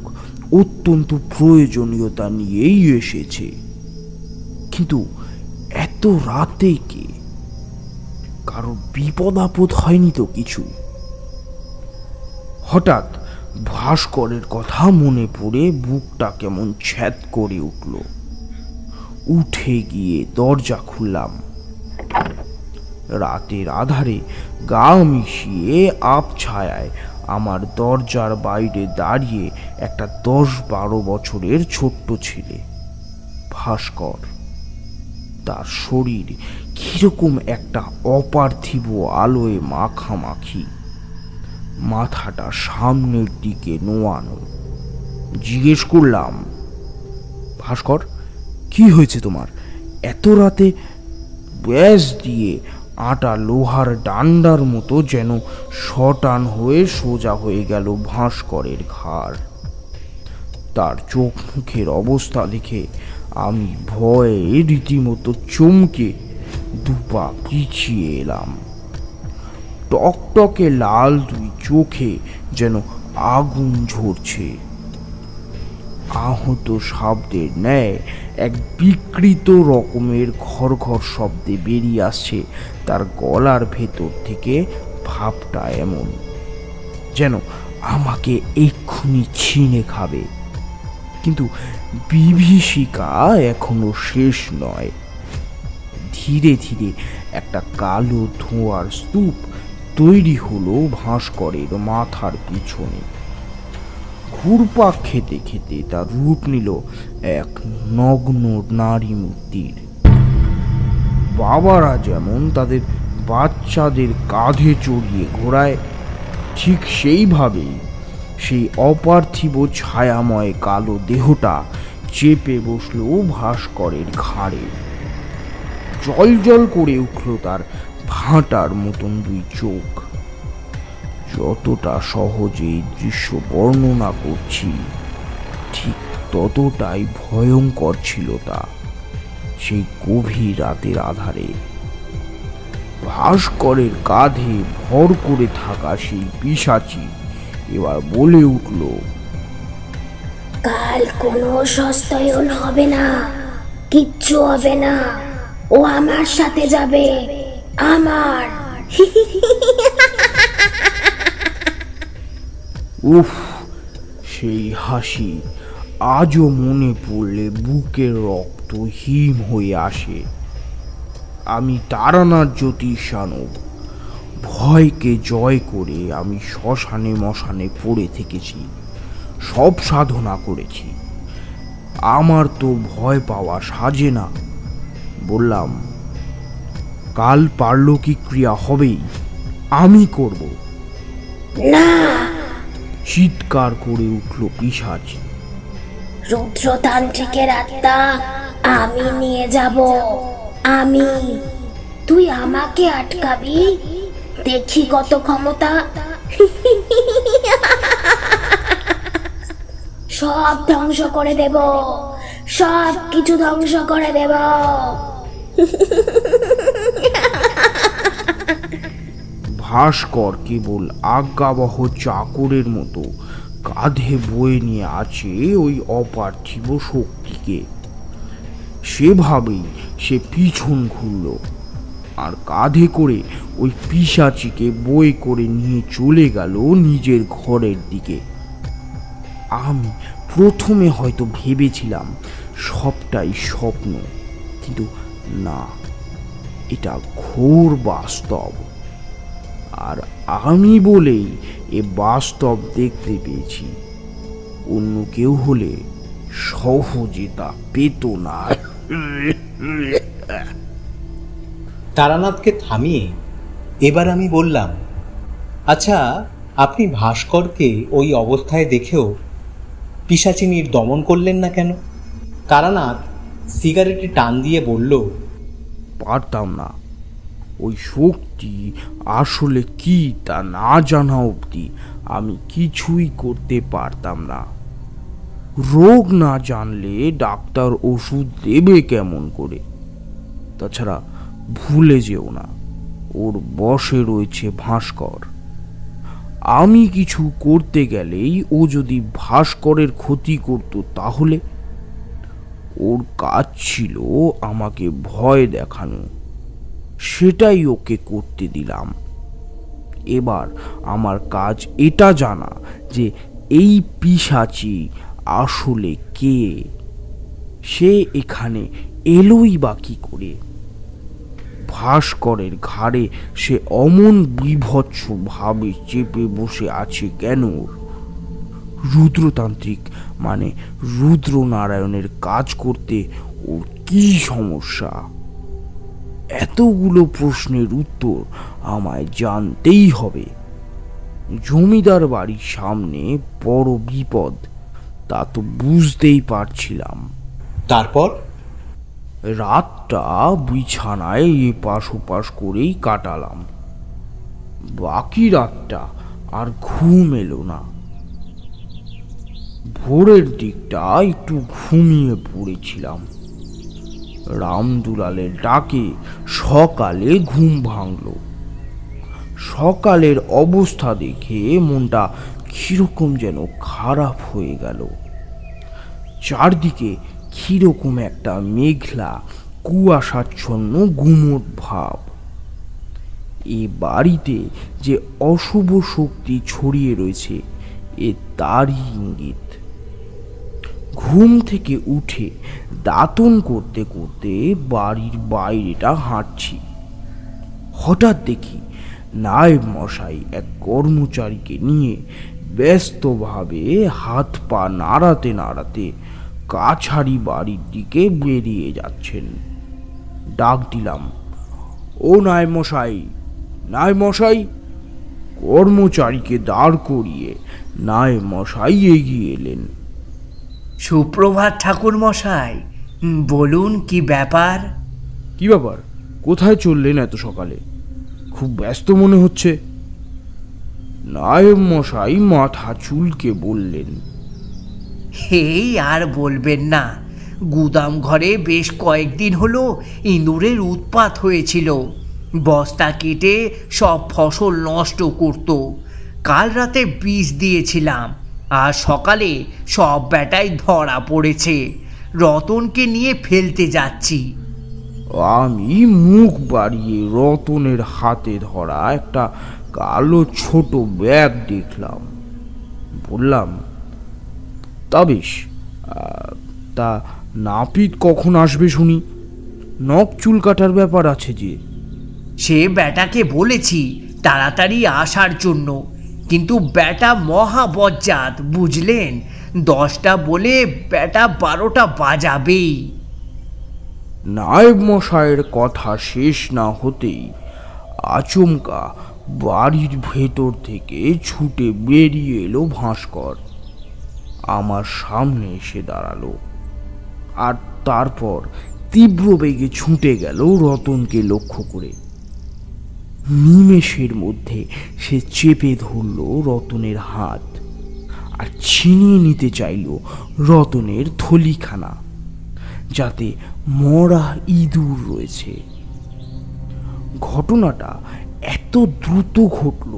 অত্যন্ত প্রয়োজনীয়তা নিয়েই এসেছে। কিন্তু এত রাতে কে? কারো বিপদ আপদ হয়নি তো কিছু? হঠাৎ ভাস্করের কথা মনে পড়ে বুকটা কেমন ছ্যাদ করে উঠল। উঠে গিয়ে দরজা খুললাম। রাতের আধারে গা মিশিয়ে আবছায়ায় আমার দরজার বাইরে দাঁড়িয়ে একটা 10-12 বছরের ছোট্ট ছেলে, ভাস্কর। তার শরীর কিরকম একটা অপার্থিব আলোয় মাখামাখি, মাথাটা সামনের দিকে নোয়ানো। জিজ্ঞেস করলাম, ভাস্কর, কি হয়েছে তোমার? এত রাতে? ব্যাস দিয়ে আটা লোহার ডান্ডার মতো যেন শটান হয়ে সোজা হয়ে গেল ভাস্করের ঘাড়। তার চোখ মুখের অবস্থা দেখে আমি ভয়ে রীতিমতো চমকে দুপা পিছিয়ে এলাম। টকটকে লাল দুই চোখে যেন আগুন ঝরছে। আহত শব্দের ন্যায় এক বিকৃত রকমের ঘর শব্দে বেরিয়ে আসছে তার গলার ভেতর থেকে। ভাবটা এমন যেন আমাকে এক্ষুনি ছিনে খাবে। কিন্তু বিভীষিকা এখনো শেষ নয়। ধীরে ধীরে একটা কালো ধোঁয়ার স্তূপ তৈরি হলো ভাস্করের মাথার পিছনে। ঘুরপাক খেতে খেতে তার রূপ নিল এক নগ্ন নারী মূর্তির। বাবারা যেমন তাদের বাচ্চাদের কাঁধে চড়িয়ে ঘোরায়, ঠিক সেইভাবেই সেই অপার্থিব ছায়াময় কালো দেহটা চেপে বসল ভাস্করের ঘাড়ে। জল জল করে উঠল তার ভাঁটার মতন দুই চোখ। যতটা সহজে এই দৃশ্য বর্ণনা করছি, ঠিক ততটাই ভয়ঙ্কর ছিল তা সেই গভীর রাতের আধারে। ভাস্করের কাঁধে ভর করে থাকা সেই পিশাচি এবার বলে উঠল, কাল কোনো সস্তায়ন হবে না, কিচ্ছু হবে না, ও আমার সাথে যাবে, আমার। উফ, সেই হাসি আজও মনে পড়লে বুকের রক্ত হিম হয়ে আসে। আমি তারানাথ জ্যোতিষানব। ভয়কে জয় করে আমি শ্মশানে মশানে পড়ে থেকেছি, সব সাধনা করেছি। আমার তো ভয় পাওয়া সাজে না। বললাম, কাল পারলৌকিক ক্রিয়া হবেই, আমি করব। না, চিৎকার করে উঠল পিশাচি। রুদ্রতান্ত্রিকের আত্মা আমি নিয়ে যাব, আমি। তুই আমাকে আটকাবি, দেখি কত ক্ষমতা। সব ধ্বংস করে দেব, সব কিছু ধ্বংস করে দেব। ভাস্কর কেবল আজ্ঞাবহ চাকরের মতো কাঁধে বয়ে নিয়ে আছে ওই অপার্থিব শক্তিকে। সেভাবেই সে পিছন ঘুরল আর কাঁধে করে ওই পিশাচিকে বয়ে করে নিয়ে চলে গেল নিজের ঘরের দিকে। আমি প্রথমে হয়তো ভেবেছিলাম সবটাই স্বপ্ন, কিন্তু না, এটা ঘোর বাস্তব। আর আমি বলেই এ বাস্তব দেখতে পেয়েছি। অন্য কেউ হলে সহজে তা পেত না। তারানাথকে থামিয়ে এবার আমি বললাম, আচ্ছা, আপনি ভাস্করকে ওই অবস্থায় দেখেও পিশাচিনীর দমন করলেন না কেন? তারানাথ সিগারেটে টান দিয়ে বলল, পারতাম না। ওই শক্তি আসলে কি তা না জানা অবধি আমি কিছুই করতে পারতাম না। রোগ না জানলে ডাক্তার ওষুধ দেবে কেমন করে? তাছাড়া ভুলে যেও না, ওর বশে রয়েছে ভাস্কর। আমি কিছু করতে গেলেই ও যদি ভাস্করের ক্ষতি করত তাহলে? ওর কাজ ছিল আমাকে ভয় দেখানো, সেটাই ওকে করতে দিলাম। এবার আমার কাজ এটা জানা যে এই পিশাচি আসলে কে, সে এখানে এলোই বা কি করে। ভাস্করের ঘাড়ে সে অমন বিভৎস ভাবে চেপে বসে আছে কেন? রুদ্রতান্ত্রিক মানে রুদ্রনারায়ণের কাজ করতে ওর কি সমস্যা? এতগুলো প্রশ্নের উত্তর আমায় জানতেই হবে। জমিদার বাড়ির সামনে বড় বিপদ, তা তো বুঝতেই পারছিলাম। তারপর রাতটা বিছানায় এপাশ ওপাশ করেই কাটালাম। বাকি রাতটা আর ঘুম এলো না। ভোরের দিকটা একটু ঘুমিয়ে পড়েছিলাম। রামদুলালের ডাকে সকালে ঘুম ভাঙল। সকালের অবস্থা দেখে মনটা কিরকম যেন খারাপ হয়ে গেল। চারদিকে কিরকম একটা মেঘলা কুয়াশাচ্ছন্ন গুমট ভাব। এ বাড়িতে যে অশুভ শক্তি ছড়িয়ে রয়েছে এ তারই ইঙ্গিত। ঘুম থেকে উঠে দাঁতন করতে করতে বাড়ির বাইরেটা হাঁটছি। হঠাৎ দেখি নায়েব মশাই এক কর্মচারীকে নিয়ে ব্যস্তভাবে হাত পা নাড়াতে নাড়াতে কাছারি বাড়ির দিকে বেরিয়ে যাচ্ছেন। ডাক দিলাম, ও নায়েব মশাই, নায়েব মশাই। কর্মচারীকে দাঁড় করিয়ে নায়েব মশাই এগিয়ে এলেন। সুপ্রভাত ঠাকুর মশাই, বলুন কি ব্যাপার? কি ব্যাপার? কোথায় চললেন এত সকালে? খুব ব্যস্ত মনে হচ্ছে। নায়েব মশাই মাথা চুলকে বললেন, এই আর বলবেন না, গুদাম ঘরে বেশ কয়েকদিন হলো ইঁদুরের উৎপাত হয়েছিল। বস্তা কেটে সব ফসল নষ্ট করত। কাল রাতে বিষ দিয়েছিলাম, আর সকালে সব ব্যাটাই ধরা পড়েছে। রতনকে নিয়ে ফেলতে যাচ্ছি। আমি মুখ বাড়িয়ে রতনের হাতে ধরা একটা কালো ছোট ব্যাগ দেখলাম। বললাম, তা বেশ, তা নাপিত কখন আসবে শুনি? নখ চুল কাটার ব্যাপার আছে যে। সে ব্যাটাকে বলেছি তাড়াতাড়ি আসার জন্য, কিন্তু ব্যাটা মহা বজ্জাত, বুঝলেন? 10টা বলে ব্যাটা 12টা বাজাবেই। নায়েব মশাইয়ের কথা শেষ না হতেই আচমকা বাড়ির ভেতর থেকে ছুটে বেরিয়ে এলো ভাস্কর। আমার সামনে এসে দাঁড়ালো, আর তারপর তীব্র বেগে ছুটে গেল রতনকে লক্ষ্য করে। নিমেষের মধ্যে সে চেপে ধরল রতনের হাত আর ছিনিয়ে নিতে চাইল রতনের থলিখানা, যাতে মরা ইঁদুর রয়েছে। ঘটনাটা এত দ্রুত ঘটল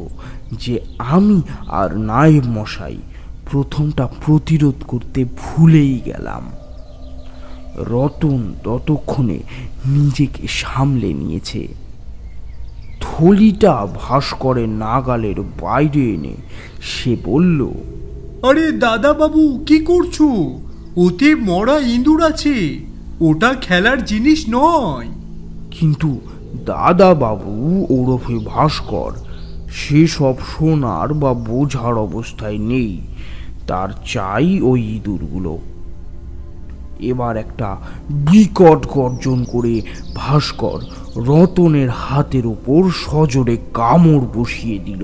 যে আমি আর নায়েব মশাই প্রথমটা প্রতিরোধ করতে ভুলেই গেলাম। রতন ততক্ষণে নিজেকে সামলে নিয়েছে। থলিটা ভাস্করের নাগালের বাইরে এনে সে বলল, আরে দাদা বাবু, কি করছো? ওতে মরা ইঁদুর আছে, ওটা খেলার জিনিস নয়। কিন্তু দাদা বাবু ওরফে ভাস্কর সে সব শোনার বা বোঝার অবস্থায় নেই। তার চাই ওই ইঁদুরগুলো। এবার একটা বিকট গর্জন করে ভাস্কর রতনের হাতের ওপর সজোরে কামড় বসিয়ে দিল।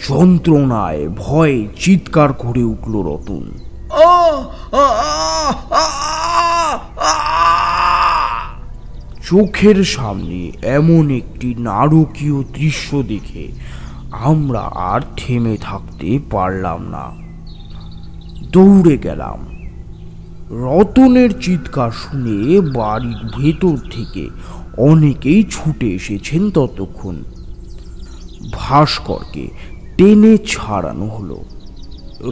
যন্ত্রণায় ভয়ে চিৎকার করে উঠল রতন। চোখের সামনে এমন একটি নারকীয় দৃশ্য দেখে আমরা আর থেমে থাকতে পারলাম না। দৌড়ে গেলাম। রতনের চিৎকার শুনে বাড়ির ভেতর থেকে অনেকেই ছুটে এসেছেন। ততক্ষণ ভাস্করকে টেনে ছাড়ানো হলো।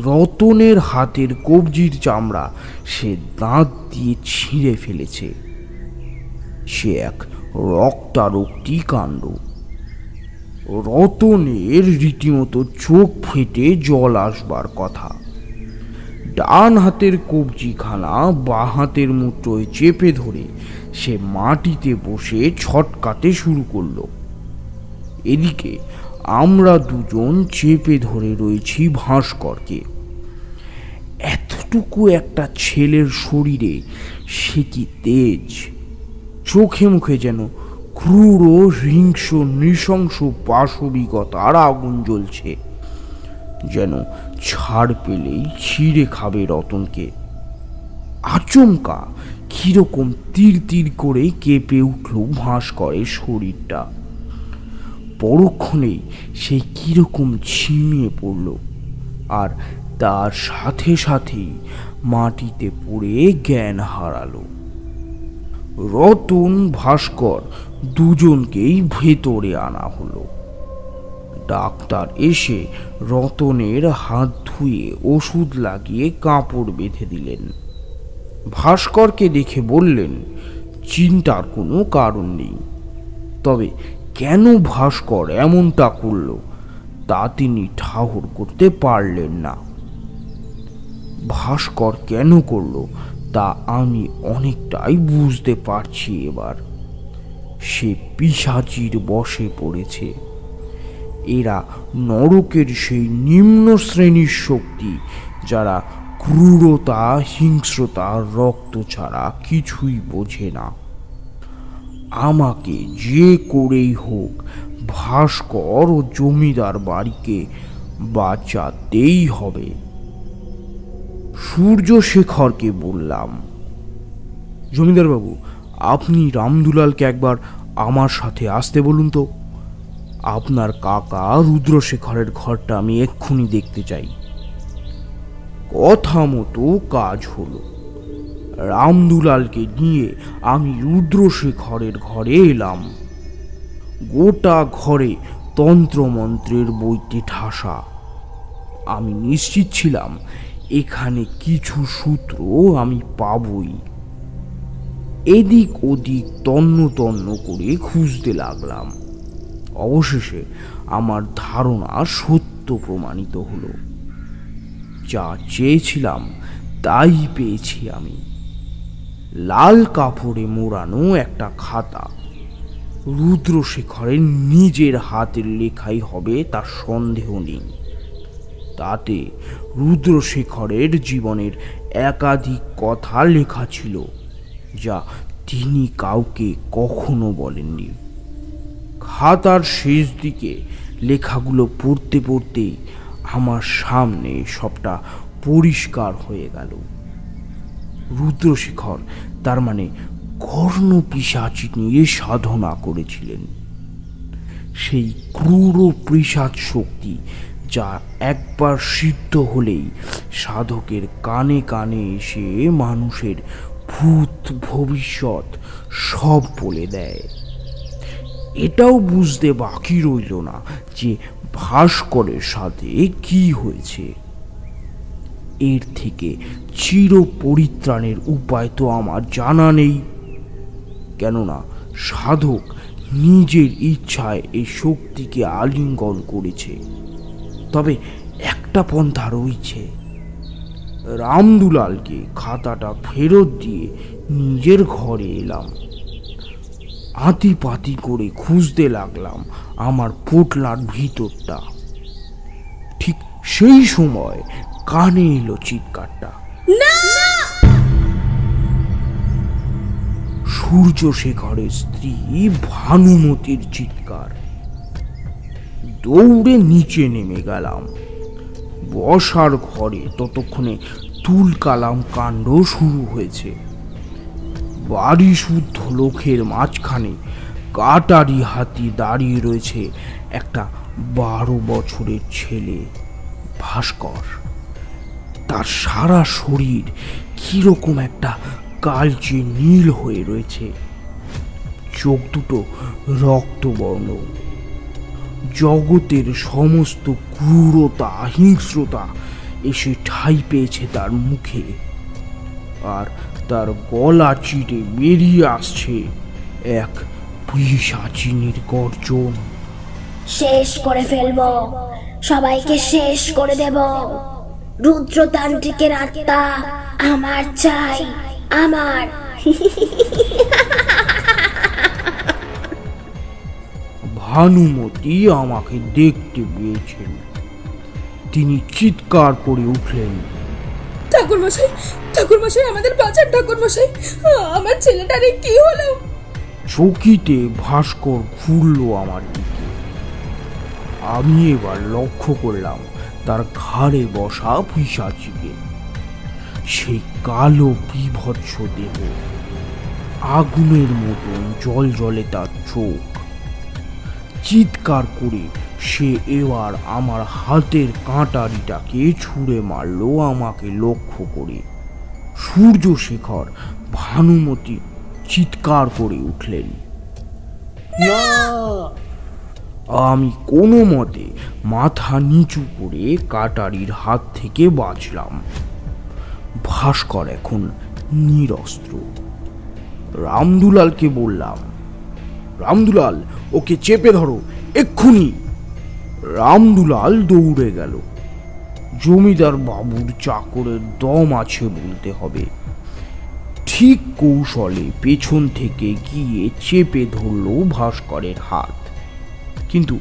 রতনের হাতের কবজির চামড়া সে দাঁত দিয়ে ছিঁড়ে ফেলেছে। সে এক রক্তারক্তি কাণ্ড। রতনের রীতিমতো চোখ ফেটে জল আসবার কথা। ডান হাতের কবজিখানা বাঁ হাতের মুঠোয় চেপে ধরে সে মাটিতে বসে ছটকাতে শুরু করলো। এদিকে আমরা দুজন চেপে ধরে রয়েছি ভাস্করকে। এতটুকু একটা ছেলের শরীরে সে কি তেজ! চোখে মুখে যেন ক্রূর হিংস্র নৃশংস পাশবিকতার আগুন জ্বলছে, যেন ছাড় পেলেই ছিঁড়ে খাবে রতনকে। আচমকা কিরকম তীর তীর করে কেঁপে উঠল ভাস্করের শরীরটা। পরক্ষণেই সে কিরকম ঝিমিয়ে পড়ল, আর তার সাথে সাথেই মাটিতে পড়ে জ্ঞান হারালো। রতন, ভাস্কর দুজনকেই ভেতরে আনা হলো। ডাক্তার এসে রতনের হাত ধুয়ে ওষুধ লাগিয়ে কাপড় বেঁধে দিলেন। ভাস্করকে দেখে বললেন, চিন্তার কোনো কারণ নেই। তবে কেন ভাস্কর এমনটা করল তা তিনি ঠাহর করতে পারলেন না। ভাস্কর কেন করল তা আমি অনেকটাই বুঝতে পারছি এবার। সে পিশাচির বশে পড়েছে। এরা নরকের সেই নিম্ন শ্রেণীর শক্তি যারা ক্রূরতা, হিংস্রতা, রক্ত ছাড়া কিছুই বোঝে না। আমাকে যে করেই হোক ভাস্কর ও জমিদার বাড়িকে বাঁচাতেই হবে। সূর্যশেখরকে বললাম, জমিদার বাবু, আপনি রামদুলালকে একবার আমার সাথে আসতে বলুন তো। আপনার কাকা রুদ্রশেখরের ঘরটা আমি এক্ষুনি দেখতে চাই। কথা মতো কাজ হলো। রামদুলালকে নিয়ে আমি রুদ্রশেখরের ঘরে এলাম। গোটা ঘরে তন্ত্রমন্ত্রের বইতে ঠাসা। আমি নিশ্চিত ছিলাম এখানে কিছু সূত্র আমি পাবই। এদিক ওদিক তন্ন তন্ন করে খুঁজতে লাগলাম। অবশেষে আমার ধারণা সত্য প্রমাণিত হলো। যা চেয়েছিলাম তাই পেয়েছি আমি। লাল কাপড়ে মোড়ানো একটা খাতা। রুদ্রশেখরের নিজের হাতের লেখাই হবে তার সন্দেহ নেই। তাতে রুদ্রশেখরের জীবনের একাধিক কথা লেখা ছিল, যা তিনি কাউকে কখনো বলেননি। খাতার শেষ দিকে লেখাগুলো পড়তে পড়তেই আমার সামনে সবটা পরিষ্কার হয়ে গেল। রুদ্রশেখর তার মানে কর্ণ পিশাচি নিয়ে সাধনা করেছিলেন। সেই ক্রূর পিশাচ শক্তি যা একবার সিদ্ধ হলেই সাধকের কানে কানে এসে মানুষের ভূত ভবিষ্যৎ সব বলে দেয়। এটাও বুঝতে বাকি রইল না যে ভাস্করের সাথে কি হয়েছে। এর থেকে চির পরিত্রাণের উপায় তো আমার জানা নেই, কেননা সাধক নিজের ইচ্ছায় এই শক্তিকে আলিঙ্গন করেছে। তবে একটা পন্থা রয়েছে। রামদুলালকে খাতাটা ফেরত দিয়ে নিজের ঘরে এলাম। আতিপাতি করে খুঁজতে লাগলাম আমার পোটলার ভিতরটা। ঠিক সেই সময় কানে এলো চিৎকারটা। সূর্যশেখরের স্ত্রী ভানুমতির চিৎকার। দৌড়ে নিচে নেমে গেলাম। বসার ঘরে ততক্ষণে তুলকালাম কাণ্ড শুরু হয়েছে। বাড়ি শুদ্ধ লোকের মাঝখানে কাটারি হাতি দাঁড়িয়ে রয়েছে একটা 12 বছরের ছেলে ভাস্কর। তার সারা শরীর কিরকম একটা কালচে নীল হয়ে রয়েছে, চোখ দুটো রক্তবর্ণ। জগতের সমস্ত ক্রূরতা হিংস্রতা এসে ঠাঁই পেয়েছে তার মুখে, আর তার গলা চিরে বেরিয়ে আসছে এক পিশাচিনীর গর্জন। শেষ করে ফেলবো, সবাইকে শেষ করে দেব। রুদ্রতান্ত্রিকের আত্মা আমার চাই, আমার। ভানুমতি আমাকে দেখতে পেয়েছেন। তিনি চিৎকার করে উঠলেন, ঠাকুরমশাই, ঠাকুরমশাই, আমাদের বাঁচান ঠাকুরমশাই, আমার ছেলেটার কি হলো? চকিতে ভাস্কর ঘুরল আমার দিকে। আমি এবার লক্ষ্য করলাম তার ঘাড়ে বসা পিশাচিকে। সেই কালো বিভৎস দেহ, আগুনের মতন জল জলে তার চোখ। চিৎকার করে সে এবার আমার হাতের কাঁটারিটাকে ছুঁড়ে মারল আমাকে লক্ষ্য করে। সূর্যশেখর, ভানুমতি চিৎকার করে উঠলেন। আমি কোনো মতে মাথা নিচু করে কাটারির হাত থেকে বাঁচলাম। ভাস্কর এখন নিরস্ত্র। রামদুলালকে বললাম, রামদুলাল, ওকে চেপে ধরো এক্ষুনি। রামদুলাল দৌড়ে গেল। জমিদার বাবুর চাকরের দম আছে বলতে হবে। ঠিক কৌশলে পেছন থেকে গিয়ে চেপে ধরল ভাস্করের হাত, কিন্তু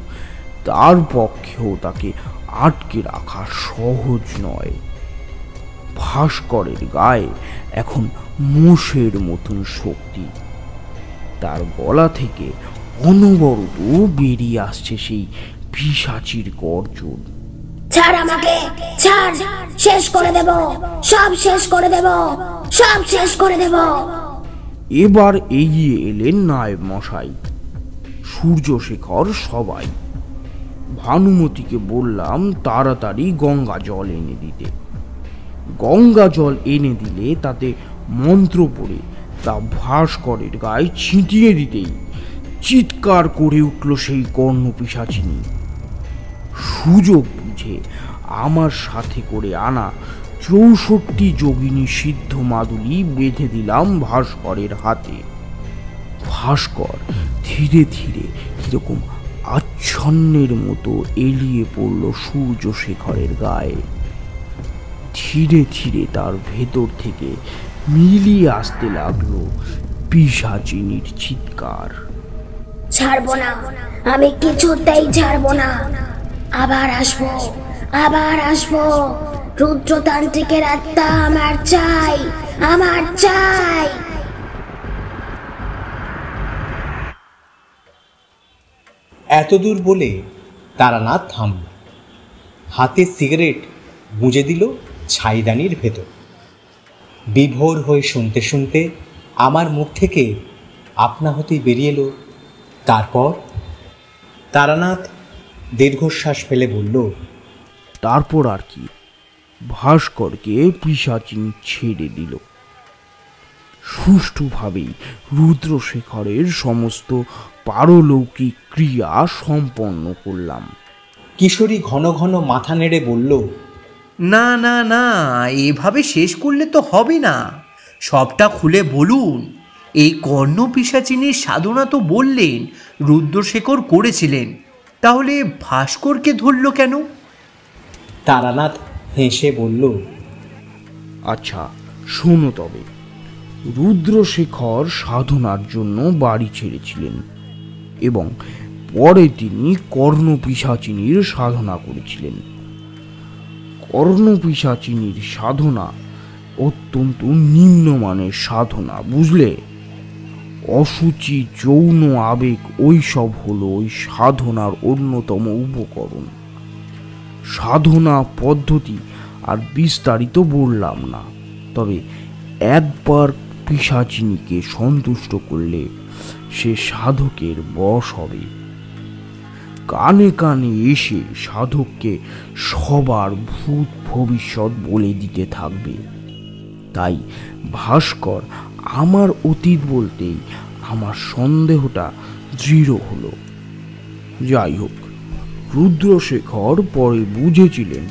তার পক্ষেও তাকে আটকে রাখা সহজ নয়। ভাস্করের গায়ে এখন মোষের মতন শক্তি। তার গলা থেকে অনবরত বেরিয়ে আসছে সেই পিশাচির গর্জন। ছাড় আমাকে, ছাড়, শেষ করে দেব, সব শেষ করে দেব, সব শেষ করে দেব। এবার এগিয়ে এলেন নায়েব মশাই, সূর্যশেখর, সবাই। ভানুমতিকে বললাম তাড়াতাড়ি গঙ্গা জল এনে দিতে। গঙ্গা জল এনে দিলে তাতে মন্ত্র পড়ে তা ভাস্করের গায়ে ছিটিয়ে দিতেই চিৎকার করে উঠল সেই কর্ণপিশাচিনী। সুযোগ বুঝে আমার সাথে করে আনা 64 যোগিনী সিদ্ধ মাদুলি বেঁধে দিলাম ভাস্করের হাতে। ভাস্কর ধীরে ধীরে কিরকম আচ্ছন্নের মতো এলিয়ে পড়ল সূর্যশেখরের গায়ে। ধীরে ধীরে তার ভেতর থেকে মিলিয়ে আসতে লাগলো পিশাচিনীর চিৎকার। ছাড়বো না, আমি কিছুতেই ছাড়বো না। আবার আসবো, আবার আসবো। রুদ্রতান্ত্রিকের আত্মা আমার চাই, আমার চাই। এতদূর বলে তারানাথ থামল। হাতে সিগারেট গুঁজে দিল ছাইদানির ভেতর। বিভোর হয়ে শুনতে শুনতে আমার মুখ থেকে আপনা হতেই বেরিয়ে এলো, তারপর? তারানাথ দীর্ঘশ্বাস ফেলে বলল, তারপর আর কি? ভাস্করকে পিশাচিনী ছেড়ে দিল। সুষ্ঠুভাবেই রুদ্রশেখরের সমস্ত পারলৌকিক ক্রিয়া সম্পন্ন করলাম। কিশোরী ঘন ঘন মাথা নেড়ে বলল, না না না, এভাবে শেষ করলে তো হবে না। সবটা খুলে বলুন। এই কর্ণপিশাচিনীর সাধনা তো বললেন রুদ্রশেখর করেছিলেন, তাহলে ভাস্করকে ধরল কেন? তারানাথ হেসে বলল, আচ্ছা শোনো তবে। রুদ্রশেখর সাধনার জন্য বাড়ি ছেড়েছিলেন এবং পরে তিনি কর্ণপিশাচিনীর সাধনা করেছিলেন। কর্ণপিশাচিনীর সাধনা অত্যন্ত নিম্নমানের সাধনা, বুঝলে? অসুচি, যৌন আবেগ ওইসব হলো ওই সাধনার অন্যতম উপকরণ। সাধনা পদ্ধতি আর বিস্তারিত বললাম না, তবে একবার পিশাচিনীকে সন্তুষ্ট করলে সে সাধকের বশ হবে। কানে কানে এসে সাধককে সবার ভূত ভবিষ্যৎ বলে দিতে থাকবে। তাই ভাস্কর আমার অতীত বলতেই আমার সন্দেহটা দৃঢ় হলো। যাই হোক, রুদ্রশেখর পরে বুঝেছিলেন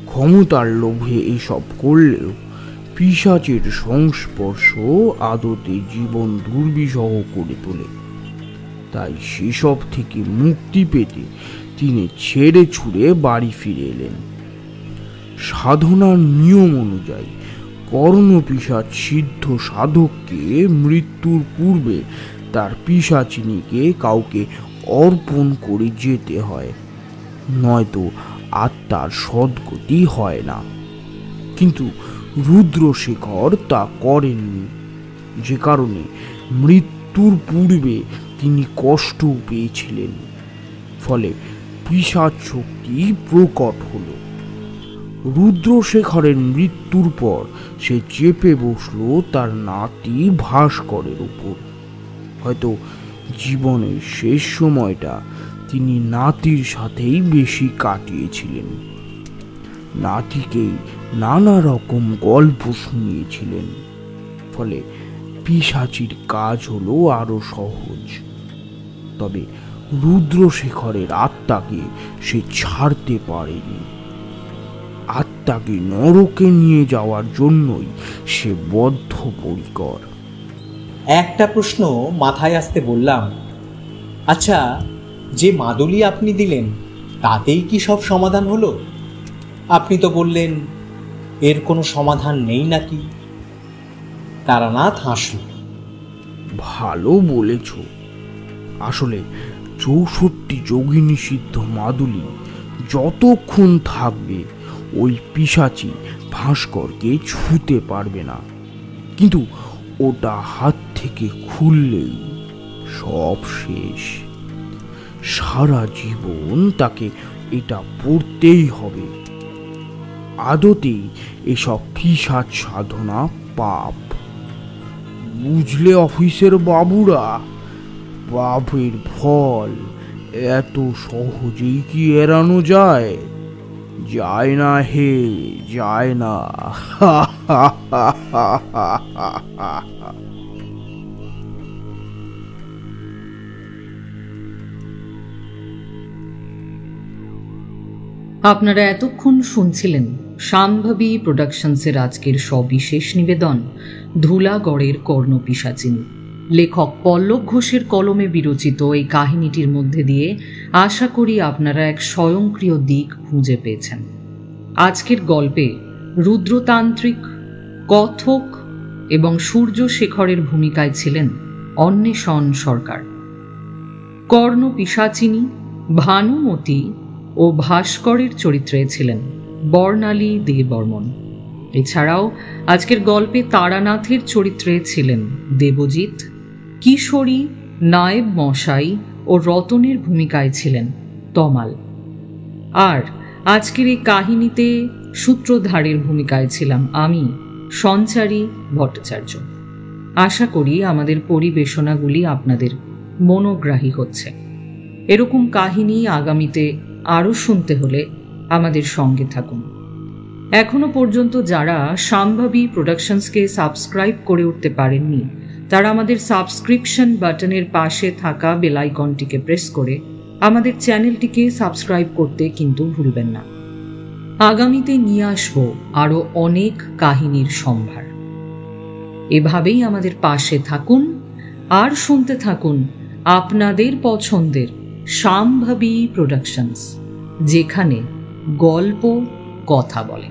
ক্ষমতার লোভে এসব করলেও পিশাচের সংস্পর্শ আদতে জীবন দুর্বিষহ করে তোলে। তাই সেসব থেকে মুক্তি পেতে তিনি ছেড়ে ছুড়ে বাড়ি ফিরে এলেন। সাধনার নিয়ম অনুযায়ী কর্ণপিশাচ সিদ্ধ সাধককে মৃত্যুর পূর্বে তার পিশাচিনীকে কাউকে অর্পণ করে যেতে হয়, নয়তো আত্মার সদ্গতি হয় না। কিন্তু রুদ্রশেখর তা করেননি, যে কারণে মৃত্যুর পূর্বে তিনি কষ্ট পেয়েছিলেন। ফলে পিশাচ শক্তি প্রকট হল। রুদ্রশেখরের মৃত্যুর পর সে চেপে বসল তার নাতি ভাস্করের উপর। হয়তো জীবনের শেষ সময়টা তিনি নাতির সাথেই বেশি কাটিয়েছিলেন। নাতিকেই নানা রকম গল্প শুনিয়েছিলেন। ফলে পিশাচির কাজ হলো আরো সহজ। তবে রুদ্রশেখরের আত্মাকে সে ছাড়তে পারেনি। আত্মাকে নরকে নিয়ে যাওয়ার জন্যই সে বদ্ধপরিকর। একটা প্রশ্ন মাথায় আসতে বললাম, আচ্ছা, যে মাদুলি আপনি দিলেন তাতেই কি সব সমাধান হলো? আপনি তো বললেন এর কোনো সমাধান নেই নাকি? তারানাথ হাসল। ভালো বলেছ। আসলে 64 যোগিনী সিদ্ধ মাদুলি যতক্ষণ থাকবে ওই পিশাচি ভাস্করকে ছুঁতে পারবে না। কিন্তু ওটা হাত থেকে খুললেই সব শেষ। সারা জীবন তাকে এটা পড়তেই হবে। আদতেই এসব পিশাচ সাধনা পাপ, বুঝলে অফিসের বাবুরা? পাপের ফল এত সহজেই কি এড়ানো যায়? যায় না হে, যায় না। আপনারা এতক্ষণ শুনছিলেন শাম্ভবী প্রোডাকশনসের আজকের সবিশেষ নিবেদন ধুলাগড়ের কর্ণপিশাচিনী। লেখক পল্লব ঘোষের কলমে বিরচিত এই কাহিনীটির মধ্যে দিয়ে আশা করি আপনারা এক স্বয়ংক্রিয় দিক খুঁজে পেয়েছেন। আজকের গল্পে রুদ্রতান্ত্রিক, কথক এবং সূর্যশেখরের ভূমিকায় ছিলেন অন্বেষণ সরকার। কর্ণপিশাচিনী, ভানুমতি ও ভাস্করের চরিত্রে ছিলেন বর্ণালী দে বর্মন। এছাড়াও আজকের গল্পে তারানাথের চরিত্রে ছিলেন দেবজিৎ, কিশোরী, নায়েব মশাই ও রতনের ভূমিকায় ছিলেন তমাল। আর আজকের এই কাহিনীতে সূত্রধারের ভূমিকায় ছিলাম আমি, সঞ্চারী ভট্টাচার্য। আশা করি আমাদের পরিবেশনাগুলি আপনাদের মনোগ্রাহী হচ্ছে। এরকম কাহিনী আগামীতে আরও শুনতে হলে আমাদের সঙ্গে থাকুন। এখনো পর্যন্ত যারা শাম্ভবী প্রোডাকশনসকে সাবস্ক্রাইব করে উঠতে পারেননি, তারা আমাদের সাবস্ক্রিপশন বাটনের পাশে থাকা বেল আইকনটিকে প্রেস করে আমাদের চ্যানেলটিকে সাবস্ক্রাইব করতে কিন্তু ভুলবেন না। আগামীতে নিয়ে আসবো আরও অনেক কাহিনীর সম্ভার। এভাবেই আমাদের পাশে থাকুন আর শুনতে থাকুন আপনাদের পছন্দের শাম্ভবী প্রোডাকশনস, যেখানে গল্প কথা বলে।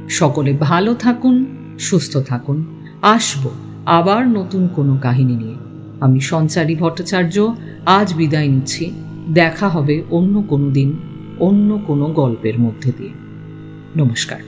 সকলে ভালো থাকুন, সুস্থ থাকুন। আসবো আবার নতুন কোনো কাহিনী নিয়ে। আমি সঞ্চারী ভট্টাচার্য আজ বিদায় নিচ্ছি। দেখা হবে অন্য কোনো দিন, অন্য কোনো গল্পের মধ্যে দিয়ে। নমস্কার।